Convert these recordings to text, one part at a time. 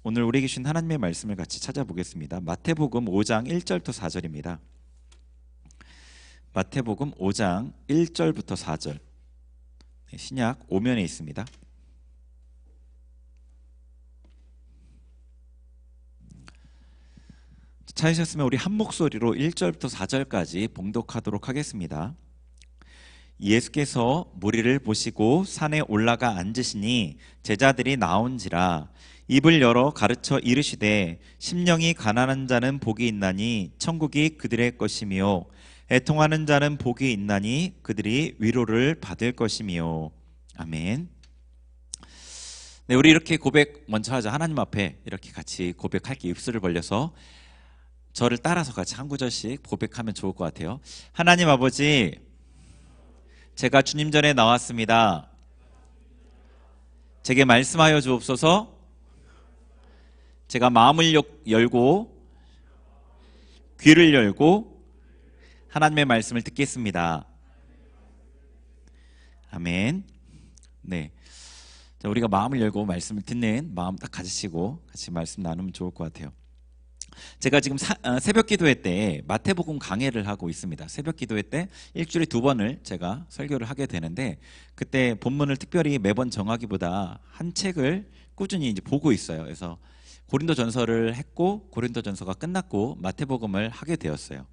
오늘 우리에게 주신 하나님의 말씀을 같이 찾아보겠습니다. 마태복음 5장 1절부터 4절입니다. 마태복음 5장 1절부터 4절. 신약 5면에 있습니다. 찾으셨으면 우리 한 목소리로 1절부터 4절까지 봉독하도록 하겠습니다. 예수께서 무리를 보시고 산에 올라가 앉으시니 제자들이 나온지라 입을 열어 가르쳐 이르시되 심령이 가난한 자는 복이 있나니 천국이 그들의 것이며 애통하는 자는 복이 있나니 그들이 위로를 받을 것이며. 아멘. 네, 우리 이렇게 고백 먼저 하자. 하나님 앞에 이렇게 같이 고백할게. 입술을 벌려서 저를 따라서 같이 한 구절씩 고백하면 좋을 것 같아요. 하나님 아버지, 제가 주님 전에 나왔습니다. 제게 말씀하여 주옵소서. 제가 마음을 열고 귀를 열고 하나님의 말씀을 듣겠습니다. 아멘. 네, 자, 우리가 마음을 열고 말씀을 듣는 마음 딱 가지시고 같이 말씀 나누면 좋을 것 같아요. 제가 지금 새벽 기도회 때 마태복음 강해를 하고 있습니다. 새벽 기도회 때 일주일에 2번을 제가 설교를 하게 되는데, 그때 본문을 특별히 매번 정하기보다 한 책을 꾸준히 이제 보고 있어요. 그래서 고린도전서를 했고 고린도전서가 끝났고 마태복음을 하게 되었어요.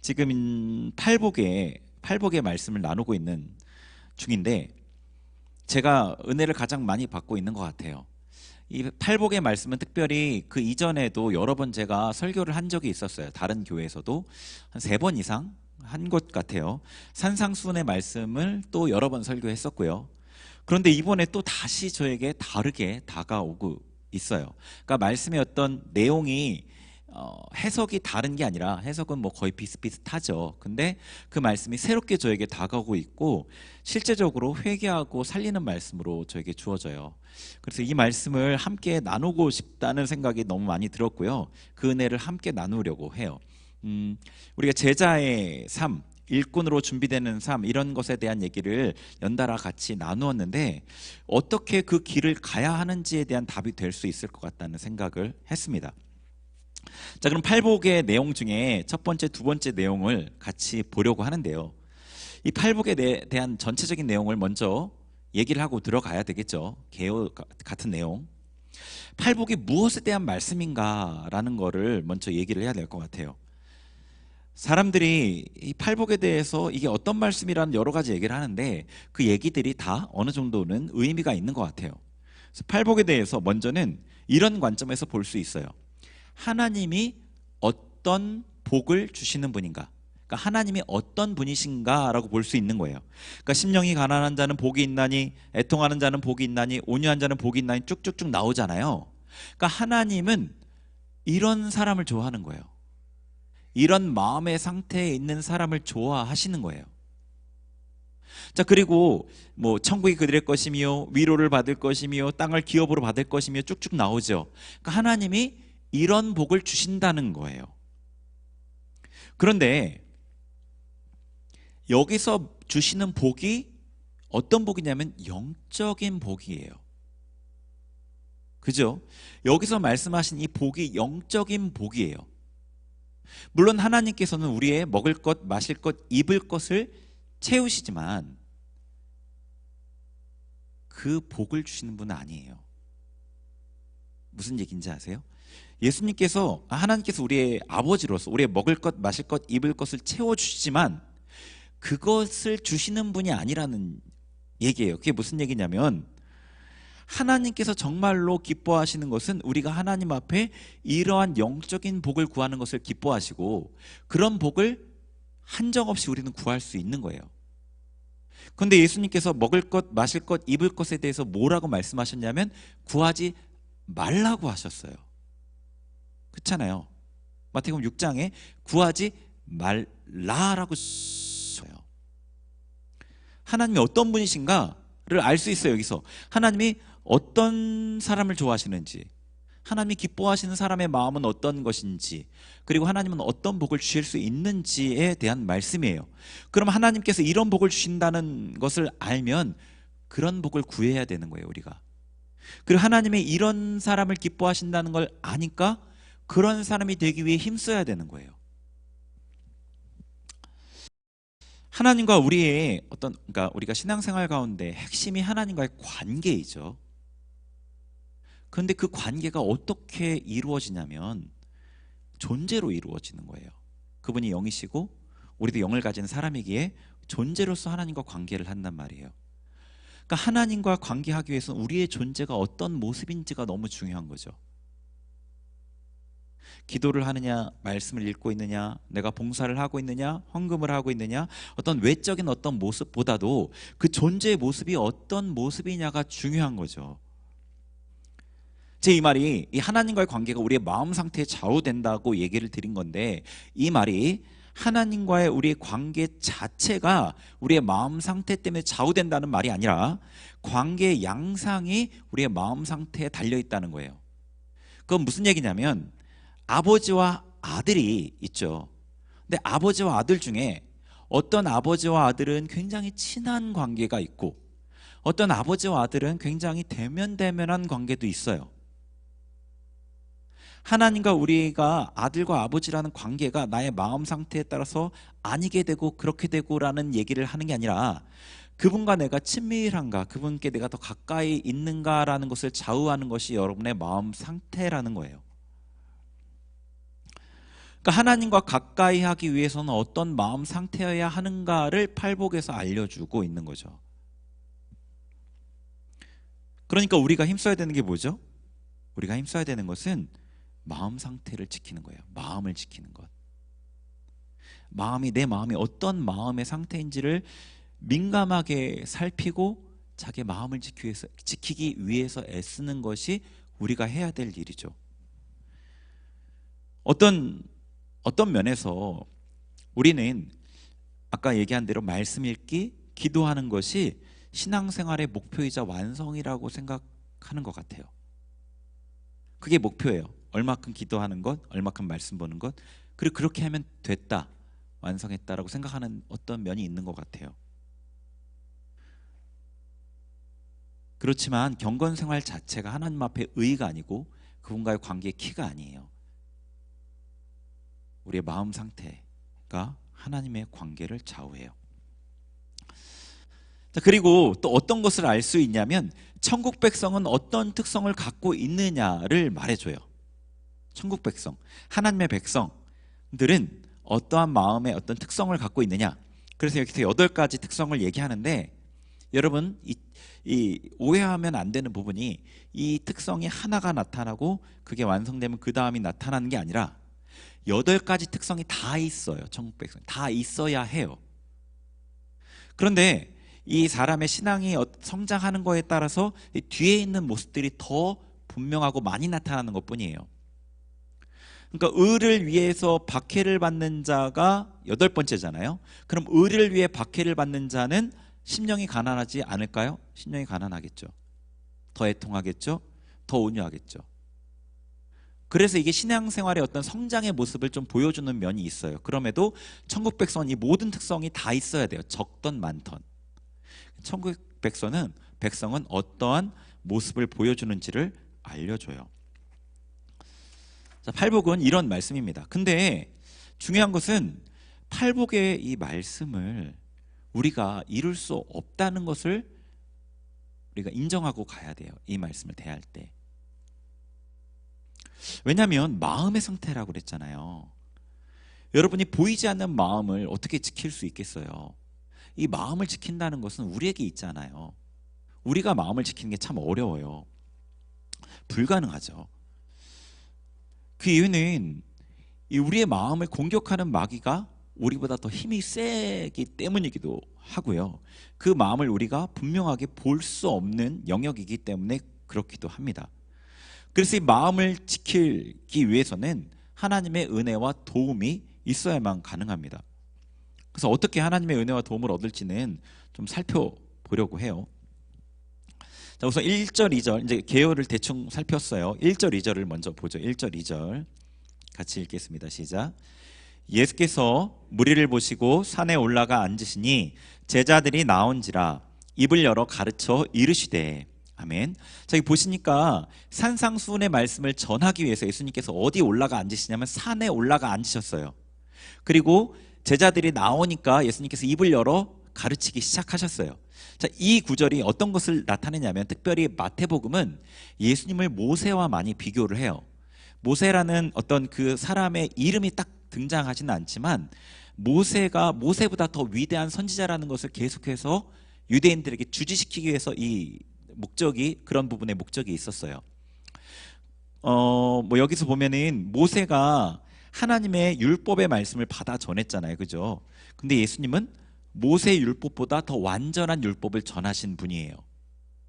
지금 팔복의 말씀을 나누고 있는 중인데, 제가 은혜를 가장 많이 받고 있는 것 같아요. 이 팔복의 말씀은 특별히 그 이전에도 여러 번 제가 설교를 한 적이 있었어요. 다른 교회에서도 한 3번 이상 한 것 같아요. 산상수훈의 말씀을 또 여러 번 설교했었고요. 그런데 이번에 또 다시 저에게 다르게 다가오고 있어요. 그러니까 말씀의 어떤 내용이 해석이 다른 게 아니라, 해석은 뭐 거의 비슷비슷하죠. 근데 그 말씀이 새롭게 저에게 다가오고 있고 실제적으로 회개하고 살리는 말씀으로 저에게 주어져요. 그래서 이 말씀을 함께 나누고 싶다는 생각이 너무 많이 들었고요. 그 은혜를 함께 나누려고 해요. 우리가 제자의 삶, 일꾼으로 준비되는 삶, 이런 것에 대한 얘기를 연달아 같이 나누었는데, 어떻게 그 길을 가야 하는지에 대한 답이 될 수 있을 것 같다는 생각을 했습니다. 자, 그럼 팔복의 내용 중에 첫 번째, 두 번째 내용을 같이 보려고 하는데요. 이 팔복에 대한 전체적인 내용을 먼저 얘기를 하고 들어가야 되겠죠. 개요 같은 내용. 팔복이 무엇에 대한 말씀인가라는 거를 먼저 얘기를 해야 될 것 같아요. 사람들이 이 팔복에 대해서 이게 어떤 말씀이라는 여러 가지 얘기를 하는데, 그 얘기들이 다 어느 정도는 의미가 있는 것 같아요. 그래서 팔복에 대해서 먼저는 이런 관점에서 볼 수 있어요. 하나님이 어떤 복을 주시는 분인가, 그러니까 하나님이 어떤 분이신가라고 볼 수 있는 거예요. 그러니까 심령이 가난한 자는 복이 있나니 애통하는 자는 복이 있나니 온유한 자는 복이 있나니 쭉쭉쭉 나오잖아요. 그러니까 하나님은 이런 사람을 좋아하는 거예요. 이런 마음의 상태에 있는 사람을 좋아하시는 거예요. 자, 그리고 뭐 천국이 그들의 것이며 위로를 받을 것이며 땅을 기업으로 받을 것이며 쭉쭉 나오죠. 그러니까 하나님이 이런 복을 주신다는 거예요. 그런데 여기서 주시는 복이 어떤 복이냐면 영적인 복이에요. 그죠? 여기서 말씀하신 이 복이 영적인 복이에요. 물론 하나님께서는 우리의 먹을 것, 마실 것, 입을 것을 채우시지만 그 복을 주시는 분은 아니에요. 무슨 얘기인지 아세요? 예수님께서, 하나님께서 우리의 아버지로서 우리의 먹을 것, 마실 것, 입을 것을 채워주시지만 그것을 주시는 분이 아니라는 얘기예요. 그게 무슨 얘기냐면, 하나님께서 정말로 기뻐하시는 것은 우리가 하나님 앞에 이러한 영적인 복을 구하는 것을 기뻐하시고, 그런 복을 한정없이 우리는 구할 수 있는 거예요. 그런데 예수님께서 먹을 것, 마실 것, 입을 것에 대해서 뭐라고 말씀하셨냐면 구하지 말라고 하셨어요. 그렇잖아요. 마태복음 6장에 구하지 말라라고 써요. 하나님이 어떤 분이신가를 알 수 있어요. 여기서 하나님이 어떤 사람을 좋아하시는지, 하나님이 기뻐하시는 사람의 마음은 어떤 것인지, 그리고 하나님은 어떤 복을 주실 수 있는지에 대한 말씀이에요. 그럼 하나님께서 이런 복을 주신다는 것을 알면 그런 복을 구해야 되는 거예요, 우리가. 그리고 하나님의 이런 사람을 기뻐하신다는 걸 아니까 그런 사람이 되기 위해 힘써야 되는 거예요. 하나님과 우리의 그러니까 우리가 신앙생활 가운데 핵심이 하나님과의 관계이죠. 그런데 그 관계가 어떻게 이루어지냐면 존재로 이루어지는 거예요. 그분이 영이시고 우리도 영을 가진 사람이기에 존재로서 하나님과 관계를 한단 말이에요. 그러니까 하나님과 관계하기 위해서는 우리의 존재가 어떤 모습인지가 너무 중요한 거죠. 기도를 하느냐, 말씀을 읽고 있느냐, 내가 봉사를 하고 있느냐, 헌금을 하고 있느냐, 어떤 외적인 어떤 모습보다도 그 존재의 모습이 어떤 모습이냐가 중요한 거죠. 제 이 말이 이 하나님과의 관계가 우리의 마음 상태에 좌우된다고 얘기를 드린 건데, 이 말이 하나님과의 우리의 관계 자체가 우리의 마음 상태 때문에 좌우된다는 말이 아니라 관계의 양상이 우리의 마음 상태에 달려있다는 거예요. 그건 무슨 얘기냐면 아버지와 아들이 있죠. 근데 아버지와 아들 중에 어떤 아버지와 아들은 굉장히 친한 관계가 있고 어떤 아버지와 아들은 굉장히 대면대면한 관계도 있어요. 하나님과 우리가 아들과 아버지라는 관계가 나의 마음 상태에 따라서 아니게 되고 그렇게 되고라는 얘기를 하는 게 아니라 그분과 내가 친밀한가, 그분께 내가 더 가까이 있는가라는 것을 좌우하는 것이 여러분의 마음 상태라는 거예요. 그러니까 하나님과 가까이 하기 위해서는 어떤 마음 상태여야 하는가를 팔복에서 알려주고 있는 거죠. 그러니까 우리가 힘써야 되는 게 뭐죠? 우리가 힘써야 되는 것은 마음 상태를 지키는 거예요. 마음을 지키는 것. 내 마음이 어떤 마음의 상태인지를 민감하게 살피고 자기 마음을 지키기 위해서 애쓰는 것이 우리가 해야 될 일이죠. 어떤 면에서 우리는 아까 얘기한 대로 말씀 읽기, 기도하는 것이 신앙생활의 목표이자 완성이라고 생각하는 것 같아요. 그게 목표예요. 얼마큼 기도하는 것, 얼마큼 말씀 보는 것, 그리고 그렇게 하면 됐다, 완성했다라고 생각하는 어떤 면이 있는 것 같아요. 그렇지만 경건생활 자체가 하나님 앞에 의의가 아니고 그분과의 관계의 키가 아니에요. 우리의 마음 상태가 하나님의 관계를 좌우해요. 자, 그리고 또 어떤 것을 알 수 있냐면 천국 백성은 어떤 특성을 갖고 있느냐를 말해줘요. 천국 백성, 하나님의 백성들은 어떠한 마음의 어떤 특성을 갖고 있느냐. 그래서 여기서 8가지 특성을 얘기하는데 여러분 이 오해하면 안 되는 부분이 이 특성이 하나가 나타나고 그게 완성되면 그 다음이 나타나는 게 아니라 8가지 특성이 다 있어요. 천국 백성 다 있어야 해요. 그런데 이 사람의 신앙이 성장하는 거에 따라서 뒤에 있는 모습들이 더 분명하고 많이 나타나는 것뿐이에요. 그러니까 의를 위해서 박해를 받는 자가 8번째잖아요. 그럼 의를 위해 박해를 받는 자는 심령이 가난하지 않을까요? 심령이 가난하겠죠. 더 애통하겠죠. 더 온유하겠죠. 그래서 이게 신앙생활의 어떤 성장의 모습을 좀 보여주는 면이 있어요. 그럼에도 천국 백성은 이 모든 특성이 다 있어야 돼요. 적던 많던. 천국 백성은 어떠한 모습을 보여주는지를 알려줘요. 자, 팔복은 이런 말씀입니다. 근데 중요한 것은 팔복의 이 말씀을 우리가 이룰 수 없다는 것을 우리가 인정하고 가야 돼요. 이 말씀을 대할 때. 왜냐하면 마음의 상태라고 그랬잖아요. 여러분이 보이지 않는 마음을 어떻게 지킬 수 있겠어요? 이 마음을 지킨다는 것은 우리에게 있잖아요. 우리가 마음을 지키는 게 참 어려워요. 불가능하죠. 그 이유는 우리의 마음을 공격하는 마귀가 우리보다 더 힘이 세기 때문이기도 하고요. 그 마음을 우리가 분명하게 볼 수 없는 영역이기 때문에 그렇기도 합니다. 그래서 이 마음을 지키기 위해서는 하나님의 은혜와 도움이 있어야만 가능합니다. 그래서 어떻게 하나님의 은혜와 도움을 얻을지는 좀 살펴보려고 해요. 자, 우선 1절, 2절 이제 개요를 대충 살폈어요. 1절, 2절을 먼저 보죠. 1절, 2절 같이 읽겠습니다. 시작. 예수께서 무리를 보시고 산에 올라가 앉으시니 제자들이 나온지라 입을 열어 가르쳐 이르시되 아멘. 자, 여기 보시니까 산상수훈의 말씀을 전하기 위해서 예수님께서 어디 올라가 앉으시냐면 산에 올라가 앉으셨어요. 그리고 제자들이 나오니까 예수님께서 입을 열어 가르치기 시작하셨어요. 자, 이 구절이 어떤 것을 나타내냐면 특별히 마태복음은 예수님을 모세와 많이 비교를 해요. 모세라는 어떤 그 사람의 이름이 딱 등장하지는 않지만 모세가 모세보다 더 위대한 선지자라는 것을 계속해서 유대인들에게 주지시키기 위해서 이 목적이, 그런 부분에 목적이 있었어요. 뭐 여기서 보면은 모세가 하나님의 율법의 말씀을 받아 전했잖아요, 그죠? 근데 예수님은 모세의 율법보다 더 완전한 율법을 전하신 분이에요.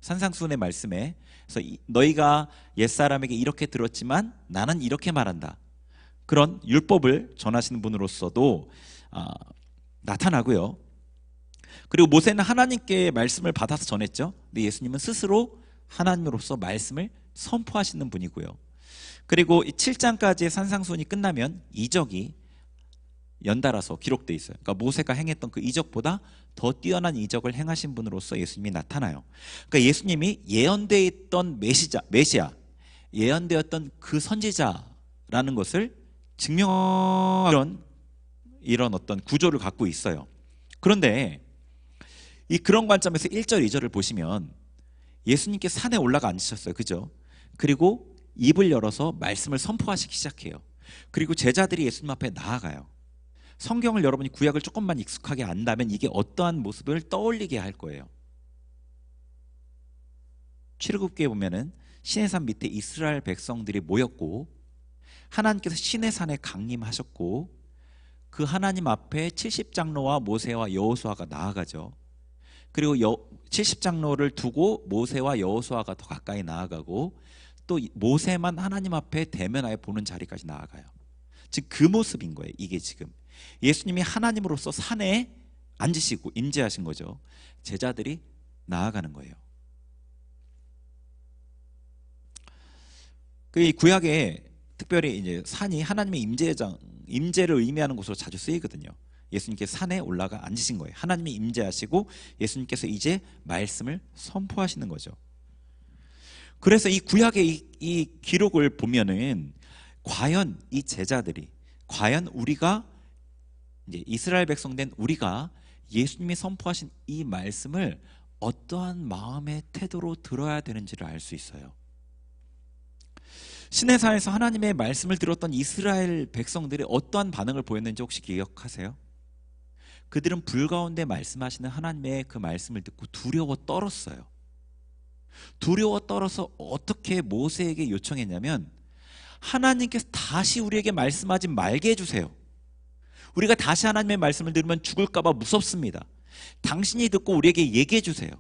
산상수훈의 말씀에, 그래서 너희가 옛사람에게 이렇게 들었지만 나는 이렇게 말한다, 그런 율법을 전하시는 분으로서도 나타나고요. 그리고 모세는 하나님께 말씀을 받아서 전했죠. 근데 예수님은 스스로 하나님으로서 말씀을 선포하시는 분이고요. 그리고 이 7장까지의 산상수훈이 끝나면 이적이 연달아서 기록되어 있어요. 그러니까 모세가 행했던 그 이적보다 더 뛰어난 이적을 행하신 분으로서 예수님이 나타나요. 그러니까 예수님이 예언되어 있던 메시아, 예언되었던 그 선지자라는 것을 증명하는 이런 어떤 구조를 갖고 있어요. 그런데 그런 관점에서 1절, 2절을 보시면 예수님께 산에 올라가 앉으셨어요, 그죠? 그리고 입을 열어서 말씀을 선포하시기 시작해요. 그리고 제자들이 예수님 앞에 나아가요. 성경을 여러분이 구약을 조금만 익숙하게 안다면 이게 어떠한 모습을 떠올리게 할 거예요. 출애굽기에 보면은 시내산 밑에 이스라엘 백성들이 모였고 하나님께서 시내산에 강림하셨고 그 하나님 앞에 70장로와 모세와 여호수아가 나아가죠. 그리고 70장로를 두고 모세와 여호수아가 더 가까이 나아가고 또 모세만 하나님 앞에 대면하여 보는 자리까지 나아가요. 즉 그 모습인 거예요. 이게 지금 예수님이 하나님으로서 산에 앉으시고 임재하신 거죠. 제자들이 나아가는 거예요. 그 구약에 특별히 이제 산이 하나님의 임재를 의미하는 곳으로 자주 쓰이거든요. 예수님께서 산에 올라가 앉으신 거예요. 하나님이 임재하시고 예수님께서 이제 말씀을 선포하시는 거죠. 그래서 이 구약의 이 기록을 보면은 과연 이 제자들이, 과연 우리가 이제 이스라엘 백성 된 우리가 예수님이 선포하신 이 말씀을 어떠한 마음의 태도로 들어야 되는지를 알 수 있어요. 시내산에서 하나님의 말씀을 들었던 이스라엘 백성들이 어떠한 반응을 보였는지 혹시 기억하세요? 그들은 불 가운데 말씀하시는 하나님의 그 말씀을 듣고 두려워 떨었어요. 두려워 떨어서 어떻게 모세에게 요청했냐면 하나님께서 다시 우리에게 말씀하지 말게 해주세요. 우리가 다시 하나님의 말씀을 들으면 죽을까 봐 무섭습니다. 당신이 듣고 우리에게 얘기해 주세요.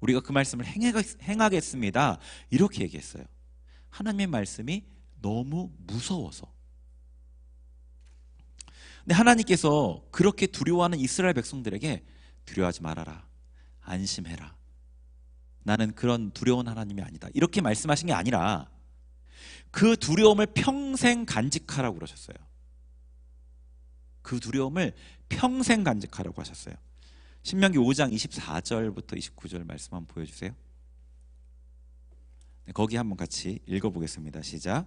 우리가 그 말씀을 행하겠습니다. 이렇게 얘기했어요. 하나님의 말씀이 너무 무서워서. 근데 하나님께서 그렇게 두려워하는 이스라엘 백성들에게 두려워하지 말아라, 안심해라, 나는 그런 두려운 하나님이 아니다, 이렇게 말씀하신 게 아니라 그 두려움을 평생 간직하라고 그러셨어요. 그 두려움을 평생 간직하라고 하셨어요. 신명기 5장 24절부터 29절 말씀 한번 보여주세요. 네, 거기 한번 같이 읽어보겠습니다. 시작.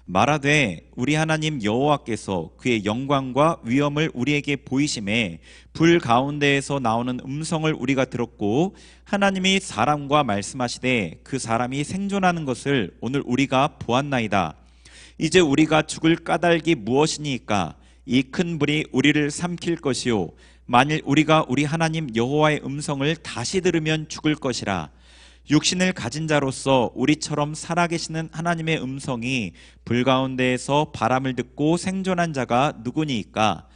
말하되 우리 하나님 여호와께서 그의 영광과 위엄을 우리에게 보이심에 불 가운데에서 나오는 음성을 우리가 들었고 하나님이 사람과 말씀하시되 그 사람이 생존하는 것을 오늘 우리가 보았나이다. 이제 우리가 죽을 까닭이 무엇이니까? 이 큰 불이 우리를 삼킬 것이요 만일 우리가 우리 하나님 여호와의 음성을 다시 들으면 죽을 것이라. 육신을 가진 자로서 우리처럼 살아계시는 하나님의 음성이 불 가운데에서 바람을 듣고 생존한 자가 누구니까?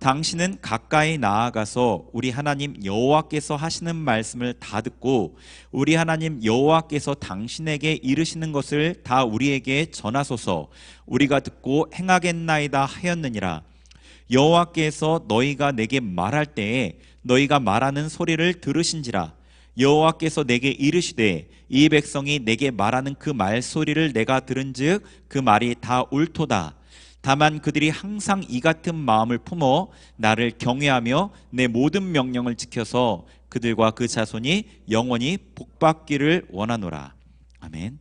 당신은 가까이 나아가서 우리 하나님 여호와께서 하시는 말씀을 다 듣고 우리 하나님 여호와께서 당신에게 이르시는 것을 다 우리에게 전하소서. 우리가 듣고 행하겠나이다 하였느니라. 여호와께서 너희가 내게 말할 때에 너희가 말하는 소리를 들으신지라. 여호와께서 내게 이르시되 이 백성이 내게 말하는 그 말소리를 내가 들은즉 그 말이 다 옳도다. 다만 그들이 항상 이 같은 마음을 품어 나를 경외하며 내 모든 명령을 지켜서 그들과 그 자손이 영원히 복받기를 원하노라. 아멘.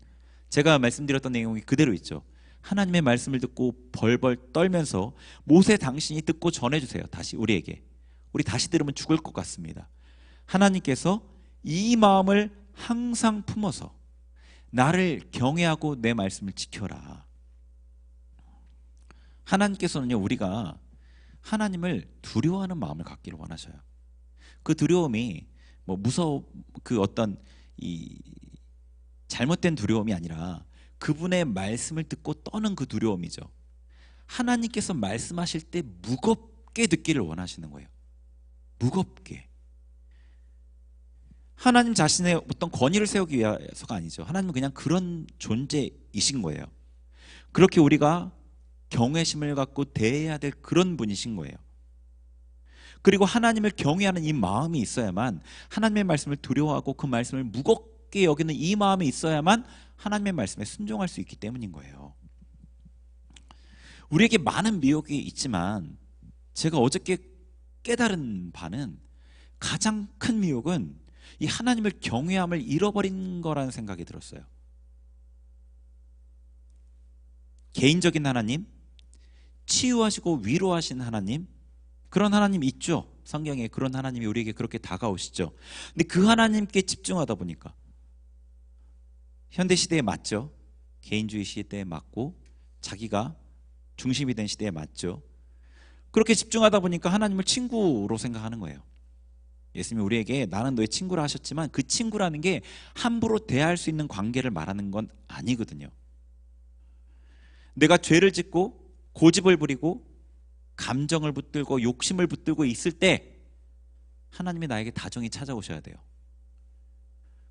제가 말씀드렸던 내용이 그대로 있죠. 하나님의 말씀을 듣고 벌벌 떨면서 모세 당신이 듣고 전해주세요. 다시 우리에게. 우리 다시 들으면 죽을 것 같습니다. 하나님께서 이 마음을 항상 품어서 나를 경외하고 내 말씀을 지켜라. 하나님께서는요, 우리가 하나님을 두려워하는 마음을 갖기를 원하셔요. 그 두려움이 뭐 그 어떤 이 잘못된 두려움이 아니라 그분의 말씀을 듣고 떠는 그 두려움이죠. 하나님께서 말씀하실 때 무겁게 듣기를 원하시는 거예요. 무겁게. 하나님 자신의 어떤 권위를 세우기 위해서가 아니죠. 하나님은 그냥 그런 존재이신 거예요. 그렇게 우리가 경외심을 갖고 대해야 될 그런 분이신 거예요. 그리고 하나님을 경외하는 이 마음이 있어야만, 하나님의 말씀을 두려워하고 그 말씀을 무겁게 여기는 이 마음이 있어야만 하나님의 말씀에 순종할 수 있기 때문인 거예요. 우리에게 많은 미혹이 있지만 제가 어저께 깨달은 바는, 가장 큰 미혹은 이 하나님을 경외함을 잃어버린 거라는 생각이 들었어요. 개인적인 하나님, 치유하시고 위로하신 하나님, 그런 하나님 있죠. 성경에 그런 하나님이 우리에게 그렇게 다가오시죠. 근데 그 하나님께 집중하다 보니까 현대시대에 맞죠. 개인주의 시대에 맞고 자기가 중심이 된 시대에 맞죠. 그렇게 집중하다 보니까 하나님을 친구로 생각하는 거예요. 예수님이 우리에게 나는 너의 친구라 하셨지만 그 친구라는 게 함부로 대할 수 있는 관계를 말하는 건 아니거든요. 내가 죄를 짓고 고집을 부리고 감정을 붙들고 욕심을 붙들고 있을 때 하나님이 나에게 다정히 찾아오셔야 돼요.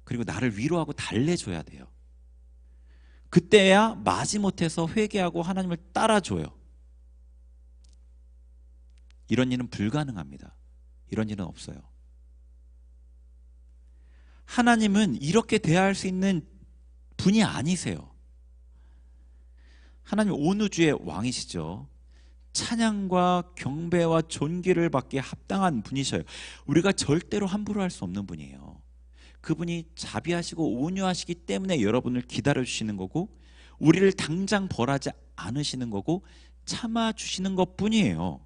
그리고 나를 위로하고 달래줘야 돼요. 그때야 마지못해서 회개하고 하나님을 따라줘요. 이런 일은 불가능합니다. 이런 일은 없어요. 하나님은 이렇게 대할 수 있는 분이 아니세요. 하나님 온 우주의 왕이시죠. 찬양과 경배와 존귀를 받기에 합당한 분이셔요. 우리가 절대로 함부로 할 수 없는 분이에요. 그분이 자비하시고 온유하시기 때문에 여러분을 기다려주시는 거고, 우리를 당장 벌하지 않으시는 거고, 참아주시는 것뿐이에요.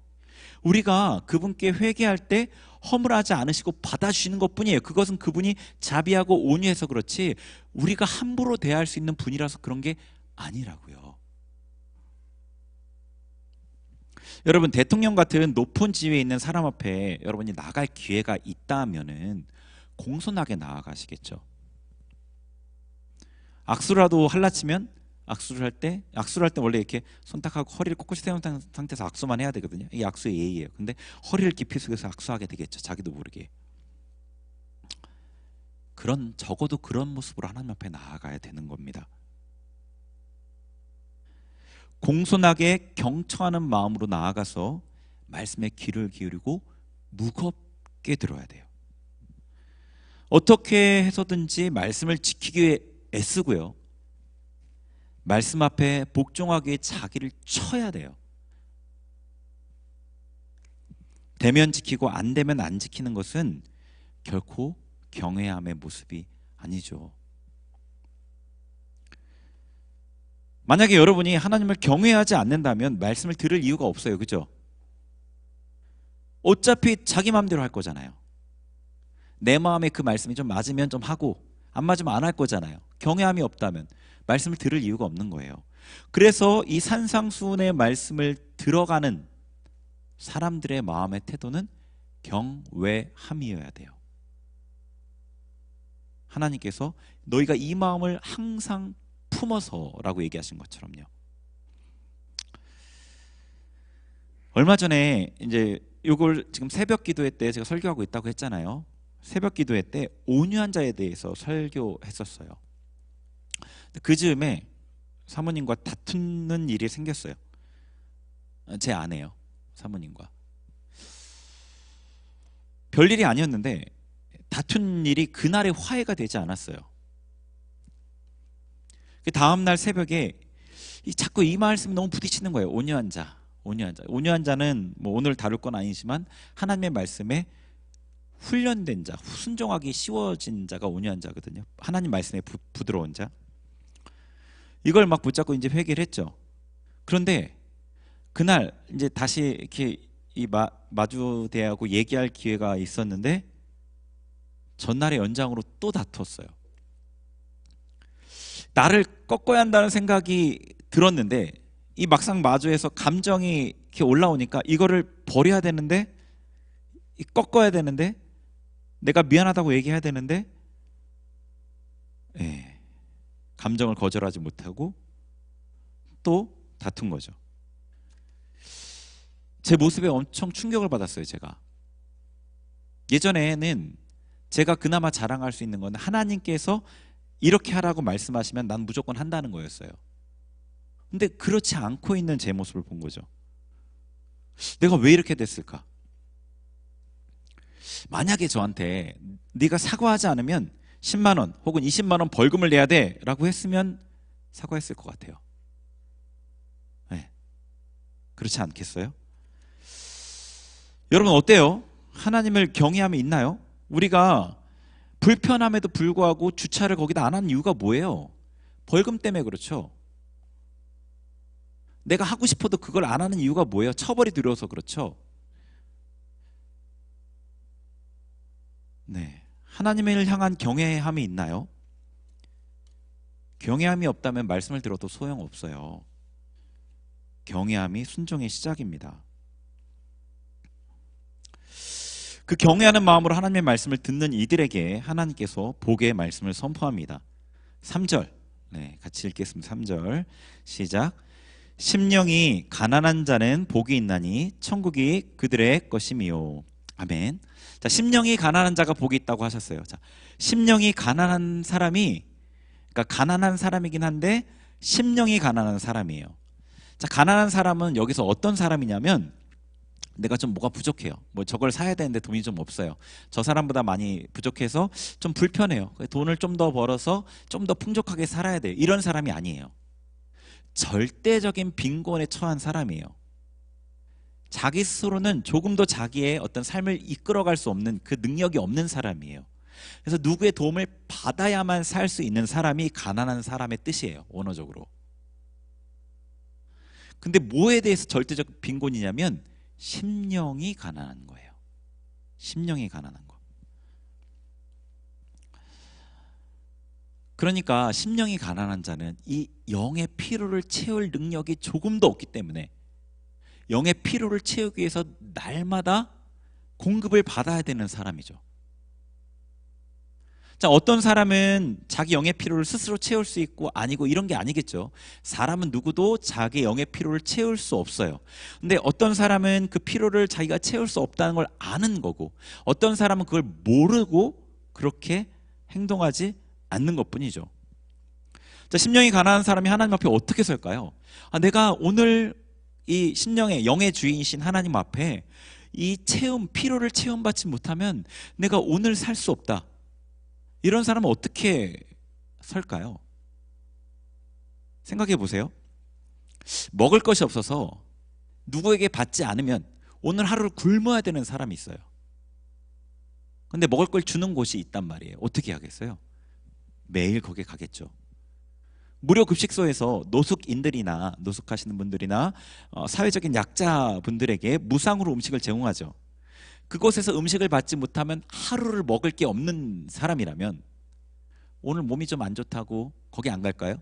우리가 그분께 회개할 때 허물하지 않으시고 받아주시는 것뿐이에요. 그것은 그분이 자비하고 온유해서 그렇지 우리가 함부로 대할 수 있는 분이라서 그런 게 아니라고요. 여러분, 대통령 같은 높은 지위에 있는 사람 앞에 여러분이 나갈 기회가 있다면은 공손하게 나아가시겠죠. 악수라도 할라치면 악수를 할 때 원래 이렇게 손딱하고 허리를 꼿꼿이 세운 상태에서 악수만 해야 되거든요. 이게 악수의 예의예요. 근데 허리를 깊이 숙여서 악수하게 되겠죠. 자기도 모르게. 적어도 그런 모습으로 하나님 앞에 나아가야 되는 겁니다. 공손하게 경청하는 마음으로 나아가서 말씀에 귀를 기울이고 무겁게 들어야 돼요. 어떻게 해서든지 말씀을 지키기 위해 애쓰고요. 말씀 앞에 복종하기 위해 자기를 쳐야 돼요. 되면 지키고 안 되면 안 지키는 것은 결코 경외함의 모습이 아니죠. 만약에 여러분이 하나님을 경외하지 않는다면 말씀을 들을 이유가 없어요. 그죠? 어차피 자기 마음대로 할 거잖아요. 내 마음에 그 말씀이 좀 맞으면 좀 하고 안 맞으면 안 할 거잖아요. 경외함이 없다면 말씀을 들을 이유가 없는 거예요. 그래서 이 산상수훈의 말씀을 들어가는 사람들의 마음의 태도는 경외함이어야 돼요. 하나님께서 너희가 이 마음을 항상 품어서라고 얘기하신 것처럼요. 얼마 전에 이제 이걸 지금 새벽 기도회 때 제가 설교하고 있다고 했잖아요. 새벽 기도회 때 온유한 자에 대해서 설교했었어요. 그 즈음에 사모님과 다투는 일이 생겼어요. 제 아내요. 사모님과. 별일이 아니었는데 다툰 일이 그날에 화해가 되지 않았어요. 그 다음날 새벽에 자꾸 이 말씀이 너무 부딪히는 거예요. 온유한 자, 온유한 자. 온유한 자는 뭐 오늘 다룰 건 아니지만 하나님의 말씀에 훈련된 자, 순종하기 쉬워진 자가 온유한 자거든요. 하나님 말씀에 부드러운 자. 이걸 막 붙잡고 이제 회개를 했죠. 그런데 그날 이제 다시 이렇게 마주대하고 얘기할 기회가 있었는데 전날의 연장으로 또 다퉜어요. 나를 꺾어야 한다는 생각이 들었는데 이 막상 마주해서 감정이 이렇게 올라오니까 이거를 버려야 되는데, 꺾어야 되는데, 내가 미안하다고 얘기해야 되는데, 감정을 거절하지 못하고 또 다툰 거죠. 제 모습에 엄청 충격을 받았어요. 제가 예전에는 제가 그나마 자랑할 수 있는 건 하나님께서 이렇게 하라고 말씀하시면 난 무조건 한다는 거였어요. 근데 그렇지 않고 있는 제 모습을 본 거죠. 내가 왜 이렇게 됐을까? 만약에 저한테 네가 사과하지 않으면 10만 원 혹은 20만 원 벌금을 내야 돼 라고 했으면 사과했을 것 같아요. 네. 그렇지 않겠어요? 여러분 어때요? 하나님을 경외함이 있나요? 우리가 불편함에도 불구하고 주차를 거기다 안 하는 이유가 뭐예요? 벌금 때문에 그렇죠. 내가 하고 싶어도 그걸 안 하는 이유가 뭐예요? 처벌이 두려워서 그렇죠. 네, 하나님을 향한 경외함이 있나요? 경외함이 없다면 말씀을 들어도 소용없어요. 경외함이 순종의 시작입니다. 그 경외하는 마음으로 하나님의 말씀을 듣는 이들에게 하나님께서 복의 말씀을 선포합니다. 3절 같이 읽겠습니다. 3절 시작. 심령이 가난한 자는 복이 있나니 천국이 그들의 것임이요. 아멘. 자, 심령이 가난한 자가 복이 있다고 하셨어요. 자, 심령이 가난한 사람이, 그러니까 가난한 사람이긴 한데 심령이 가난한 사람이에요. 자, 가난한 사람은 여기서 어떤 사람이냐면 내가 좀 뭐가 부족해요. 뭐 저걸 사야 되는데 돈이 좀 없어요. 저 사람보다 많이 부족해서 좀 불편해요. 돈을 좀 더 벌어서 좀 더 풍족하게 살아야 돼요. 이런 사람이 아니에요. 절대적인 빈곤에 처한 사람이에요. 자기 스스로는 조금도 자기의 어떤 삶을 이끌어갈 수 없는 그 능력이 없는 사람이에요. 그래서 누구의 도움을 받아야만 살 수 있는 사람이 가난한 사람의 뜻이에요. 원어적으로. 근데 뭐에 대해서 절대적 빈곤이냐면 심령이 가난한 거예요. 심령이 가난한 거. 그러니까 심령이 가난한 자는 이 영의 피로를 채울 능력이 조금도 없기 때문에 영의 피로를 채우기 위해서 날마다 공급을 받아야 되는 사람이죠. 자, 어떤 사람은 자기 영의 피로를 스스로 채울 수 있고 아니고 이런 게 아니겠죠. 사람은 누구도 자기 영의 피로를 채울 수 없어요. 근데 어떤 사람은 그 피로를 자기가 채울 수 없다는 걸 아는 거고, 어떤 사람은 그걸 모르고 그렇게 행동하지 않는 것뿐이죠. 자, 심령이 가난한 사람이 하나님 앞에 어떻게 설까요? 내가 오늘 이 심령의 영의 주인이신 하나님 앞에 이 피로를 체험받지 못하면 내가 오늘 살 수 없다. 이런 사람은 어떻게 살까요? 생각해 보세요. 먹을 것이 없어서 누구에게 받지 않으면 오늘 하루를 굶어야 되는 사람이 있어요. 근데 먹을 걸 주는 곳이 있단 말이에요. 어떻게 하겠어요? 매일 거기에 가겠죠. 무료 급식소에서 노숙인들이나 노숙하시는 분들이나 사회적인 약자분들에게 무상으로 음식을 제공하죠. 그곳에서 음식을 받지 못하면 하루를 먹을 게 없는 사람이라면 오늘 몸이 좀 안 좋다고 거기 안 갈까요?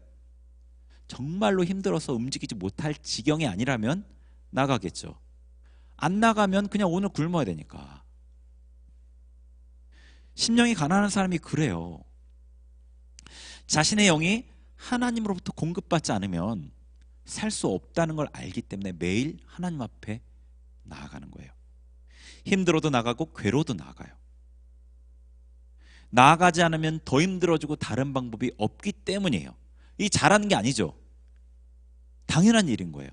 정말로 힘들어서 움직이지 못할 지경이 아니라면 나가겠죠. 안 나가면 그냥 오늘 굶어야 되니까. 심령이 가난한 사람이 그래요. 자신의 영이 하나님으로부터 공급받지 않으면 살 수 없다는 걸 알기 때문에 매일 하나님 앞에 나아가는 거예요. 힘들어도 나가고 괴로워도 나아가요. 나아가지 않으면 더 힘들어지고 다른 방법이 없기 때문이에요. 이 잘하는 게 아니죠. 당연한 일인 거예요.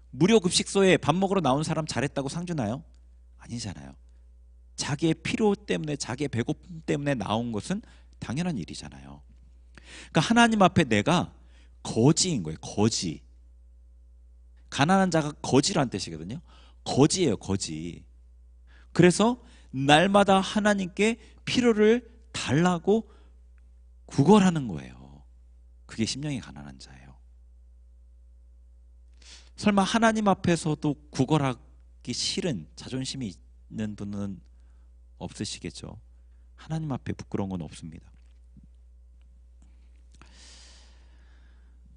무료 급식소에 밥 먹으러 나온 사람 잘했다고 상 주나요? 아니잖아요. 자기의 피로 때문에, 자기의 배고픔 때문에 나온 것은 당연한 일이잖아요. 그러니까 하나님 앞에 내가 거지인 거예요. 거지. 가난한 자가 거지란 뜻이거든요. 거지예요. 거지. 그래서 날마다 하나님께 필요를 달라고 구걸하는 거예요. 그게 심령이 가난한 자예요. 설마 하나님 앞에서도 구걸하기 싫은 자존심이 있는 분은 없으시겠죠. 하나님 앞에 부끄러운 건 없습니다.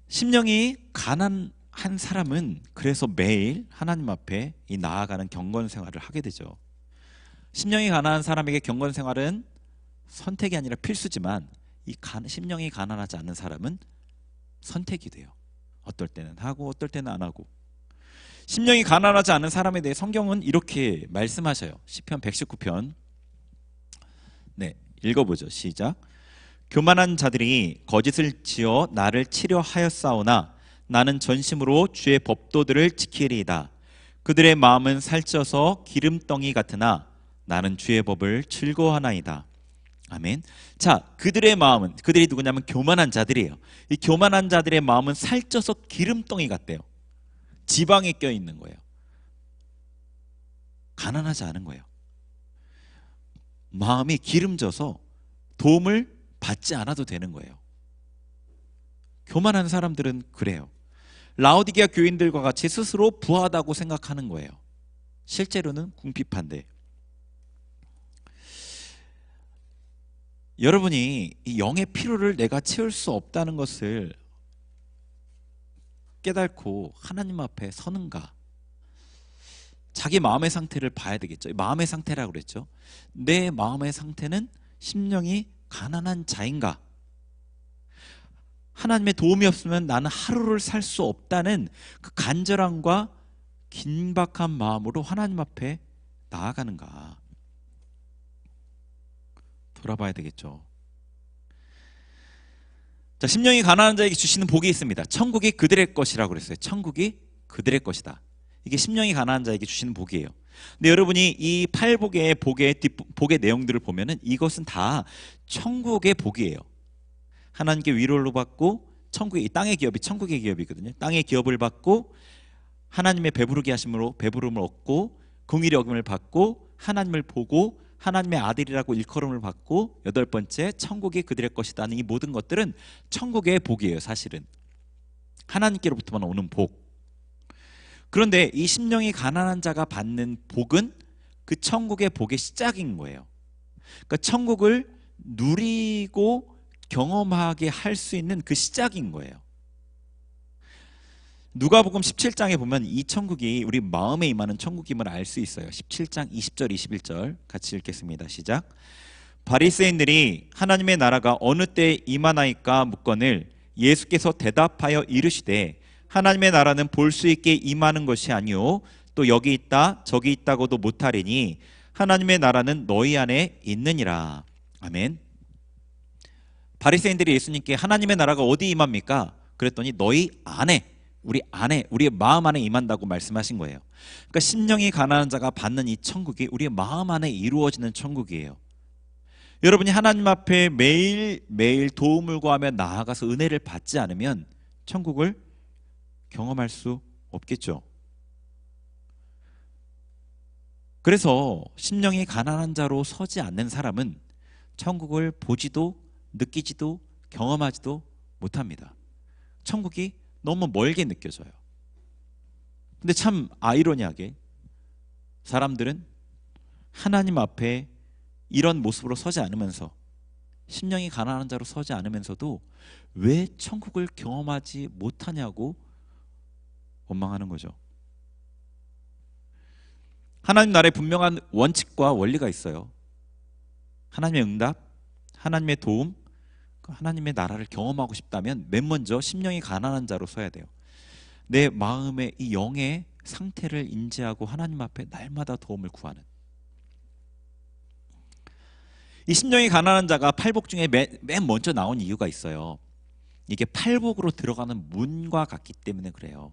심령이 가난한 사람은 그래서 매일 하나님 앞에 이 나아가는 경건 생활을 하게 되죠. 심령이 가난한 사람에게 경건 생활은 선택이 아니라 필수지만 이 심령이 가난하지 않은 사람은 선택이 돼요. 어떨 때는 하고 어떨 때는 안 하고. 심령이 가난하지 않은 사람에 대해 성경은 이렇게 말씀하셔요. 시편 119편. 네, 읽어보죠. 시작. 교만한 자들이 거짓을 지어 나를 치려하였사오나 나는 전심으로 주의 법도들을 지키리이다. 그들의 마음은 살쪄서 기름덩이 같으나 나는 주의 법을 즐거워하나이다. 아멘. 자, 그들의 마음은, 그들이 누구냐면 교만한 자들이에요. 이 교만한 자들의 마음은 살쪄서 기름덩이 같대요. 지방에 껴있는 거예요. 가난하지 않은 거예요. 마음이 기름져서 도움을 받지 않아도 되는 거예요. 교만한 사람들은 그래요. 라오디게아 교인들과 같이 스스로 부하다고 생각하는 거예요. 실제로는 궁핍한데. 여러분이 이 영의 필요를 내가 채울 수 없다는 것을 깨닫고 하나님 앞에 서는가? 자기 마음의 상태를 봐야 되겠죠. 마음의 상태라고 그랬죠. 내 마음의 상태는 심령이 가난한 자인가? 하나님의 도움이 없으면 나는 하루를 살 수 없다는 그 간절함과 긴박한 마음으로 하나님 앞에 나아가는가? 돌아봐야 되겠죠. 자, 심령이 가난한 자에게 주시는 복이 있습니다. 천국이 그들의 것이라고 그랬어요. 천국이 그들의 것이다. 이게 심령이 가난한 자에게 주시는 복이에요. 근데 여러분이 이 팔복의 복의 내용들을 보면은 이것은 다 천국의 복이에요. 하나님께 위로를 받고 천국의 이 땅의 기업이 천국의 기업이거든요. 땅의 기업을 받고 하나님의 배부르게 하심으로 배부름을 얻고 긍휼의 여김을 받고 하나님을 보고 하나님의 아들이라고 일컬음을 받고 여덟 번째 천국이 그들의 것이다는 이 모든 것들은 천국의 복이에요. 사실은 하나님께로부터만 오는 복. 그런데 이 심령이 가난한 자가 받는 복은 그 천국의 복의 시작인 거예요. 그러니까 천국을 누리고 경험하게 할 수 있는 그 시작인 거예요. 누가복음 17장에 보면 이 천국이 우리 마음에 임하는 천국임을 알 수 있어요. 17장 20절 21절 같이 읽겠습니다. 시작. 바리새인들이 하나님의 나라가 어느 때에 임하나이까 묻거늘 예수께서 대답하여 이르시되 하나님의 나라는 볼 수 있게 임하는 것이 아니요 또 여기 있다 저기 있다고도 못하리니 하나님의 나라는 너희 안에 있느니라. 아멘. 바리새인들이 예수님께 하나님의 나라가 어디 임합니까? 그랬더니 너희 안에, 우리의 마음 안에 임한다고 말씀하신 거예요. 그러니까 심령이 가난한 자가 받는 이 천국이 우리의 마음 안에 이루어지는 천국이에요. 여러분이 하나님 앞에 매일매일 도움을 구하며 나아가서 은혜를 받지 않으면 천국을 경험할 수 없겠죠. 그래서 심령이 가난한 자로 서지 않는 사람은 천국을 보지도 느끼지도 경험하지도 못합니다. 천국이 너무 멀게 느껴져요. 근데 참 아이러니하게 사람들은 하나님 앞에 이런 모습으로 서지 않으면서 심령이 가난한 자로 서지 않으면서도 왜 천국을 경험하지 못하냐고 원망하는 거죠. 하나님 나라에 분명한 원칙과 원리가 있어요. 하나님의 응답, 하나님의 도움, 하나님의 나라를 경험하고 싶다면 맨 먼저 심령이 가난한 자로 서야 돼요. 내 마음의 이 영의 상태를 인지하고 하나님 앞에 날마다 도움을 구하는. 이 심령이 가난한 자가 팔복 중에 맨 먼저 나온 이유가 있어요. 이게 팔복으로 들어가는 문과 같기 때문에 그래요.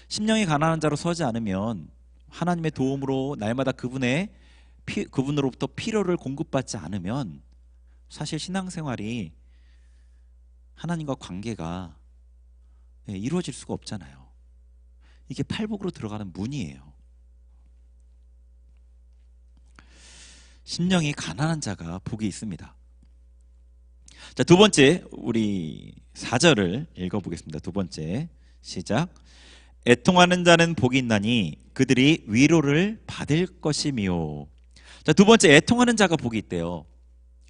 심령이 가난한 자로 서지 않으면 하나님의 도움으로 날마다 그분으로부터 필요를 공급받지 않으면 사실 신앙생활이 하나님과 관계가 이루어질 수가 없잖아요. 이게 팔복으로 들어가는 문이에요. 심령이 가난한 자가 복이 있습니다. 자, 두 번째, 우리 4절을 읽어보겠습니다. 두 번째, 시작. 애통하는 자는 복이 있나니 그들이 위로를 받을 것이미요. 자, 두 번째, 애통하는 자가 복이 있대요.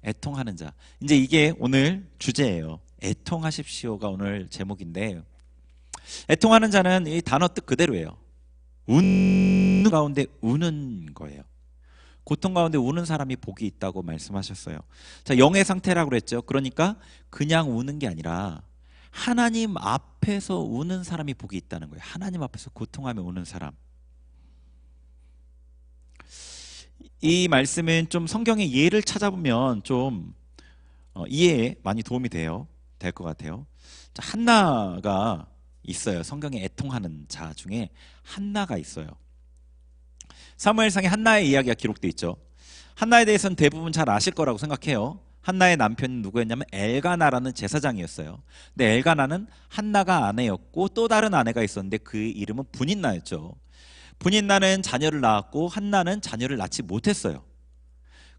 애통하는 자. 이제 이게 오늘 주제예요. 애통하십시오가 오늘 제목인데, 애통하는 자는 이 단어 뜻 그대로예요. 우는 가운데 우는 거예요. 고통 가운데 우는 사람이 복이 있다고 말씀하셨어요. 자, 영의 상태라고 그랬죠. 그러니까 그냥 우는 게 아니라 하나님 앞에서 우는 사람이 복이 있다는 거예요. 하나님 앞에서 고통하며 우는 사람. 이 말씀은 좀 성경의 예를 찾아보면 좀 이해에 많이 도움이 될 것 같아요. 자, 한나가 있어요. 성경에 애통하는 자 중에 한나가 있어요. 사무엘상에 한나의 이야기가 기록되어 있죠. 한나에 대해서는 대부분 잘 아실 거라고 생각해요. 한나의 남편은 누구였냐면 엘가나라는 제사장이었어요. 근데 엘가나는 한나가 아내였고 또 다른 아내가 있었는데 그 이름은 분인나였죠. 분인나는 자녀를 낳았고 한나는 자녀를 낳지 못했어요.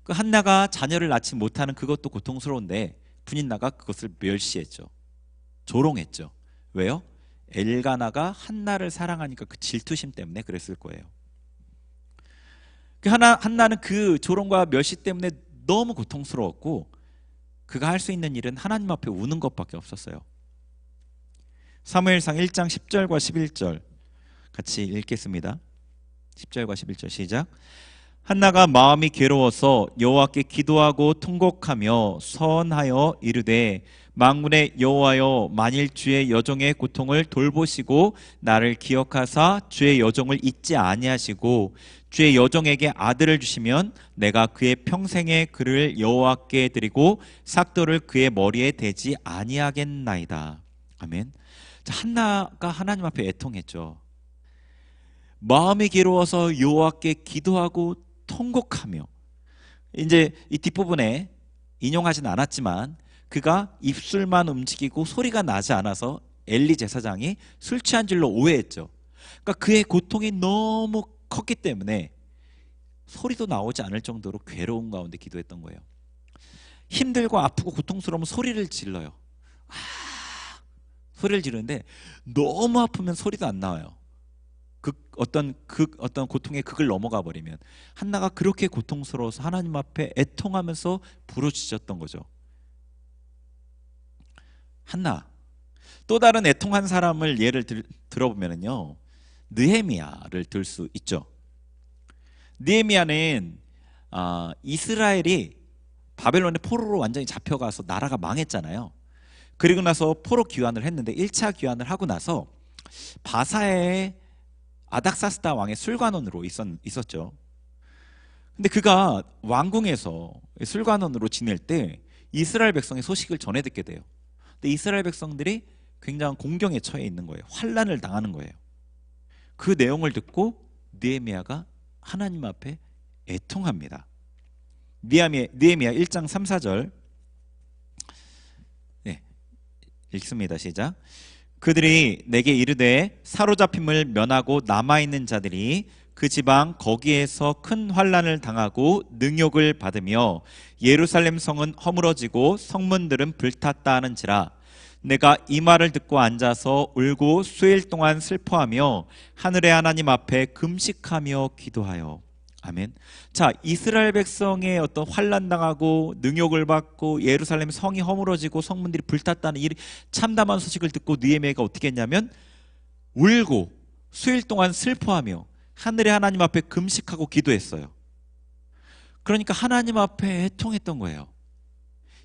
그 한나가 자녀를 낳지 못하는 그것도 고통스러운데 분인나가 그것을 멸시했죠. 조롱했죠. 왜요? 엘가나가 한나를 사랑하니까 그 질투심 때문에 그랬을 거예요. 한나는 그 조롱과 멸시 때문에 너무 고통스러웠고 그가 할 수 있는 일은 하나님 앞에 우는 것밖에 없었어요. 사무엘상 1장 10절과 11절 같이 읽겠습니다. 10절과 11절 시작. 한나가 마음이 괴로워서 여호와께 기도하고 통곡하며 서원하여 이르되 만군의 여호와여, 만일 주의 여종의 고통을 돌보시고 나를 기억하사 주의 여종을 잊지 아니하시고 주의 여종에게 아들을 주시면 내가 그의 평생의 그를 여호와께 드리고 삭도를 그의 머리에 대지 아니하겠나이다. 아멘. 자, 한나가 하나님 앞에 애통했죠. 마음이 괴로워서 여호와께 기도하고 통곡하며, 이제 이 뒷부분에 인용하진 않았지만 그가 입술만 움직이고 소리가 나지 않아서 엘리 제사장이 술 취한 줄로 오해했죠. 그러니까 그의 고통이 너무 컸기 때문에 소리도 나오지 않을 정도로 괴로운 가운데 기도했던 거예요. 힘들고 아프고 고통스러우면 소리를 질러요. 소리를 지르는데 너무 아프면 소리도 안 나와요. 어떤 고통의 극을 넘어가 버리면. 한나가 그렇게 고통스러워서 하나님 앞에 애통하면서 부르짖었던 거죠. 한나. 또 다른 애통한 사람을 예를 들어보면요, 느헤미야를 들 수 있죠. 느헤미야는 이스라엘이 바벨론의 포로로 완전히 잡혀가서 나라가 망했잖아요. 그리고 나서 포로 귀환을 했는데 1차 귀환을 하고 나서 바사의 아닥사스다 왕의 술관원으로 있었죠. 근데 그가 왕궁에서 술관원으로 지낼 때 이스라엘 백성의 소식을 전해 듣게 돼요. 근데 이스라엘 백성들이 굉장한 공경에 처해 있는 거예요. 환난을 당하는 거예요. 그 내용을 듣고 느헤미야가 하나님 앞에 애통합니다. 느헤미야 1장 3, 4절 읽습니다. 시작. 그들이 내게 이르되 사로잡힘을 면하고 남아있는 자들이 그 지방 거기에서 큰 환난을 당하고 능욕을 받으며 예루살렘 성은 허물어지고 성문들은 불탔다 하는지라. 내가 이 말을 듣고 앉아서 울고 수일 동안 슬퍼하며 하늘의 하나님 앞에 금식하며 기도하여. 아멘. 자, 이스라엘 백성의 어떤 환난 당하고 능욕을 받고 예루살렘 성이 허물어지고 성문들이 불탔다는 이 참담한 소식을 듣고 느헤미야가 어떻게 했냐면 울고 수일 동안 슬퍼하며 하늘의 하나님 앞에 금식하고 기도했어요. 그러니까 하나님 앞에 애통했던 거예요.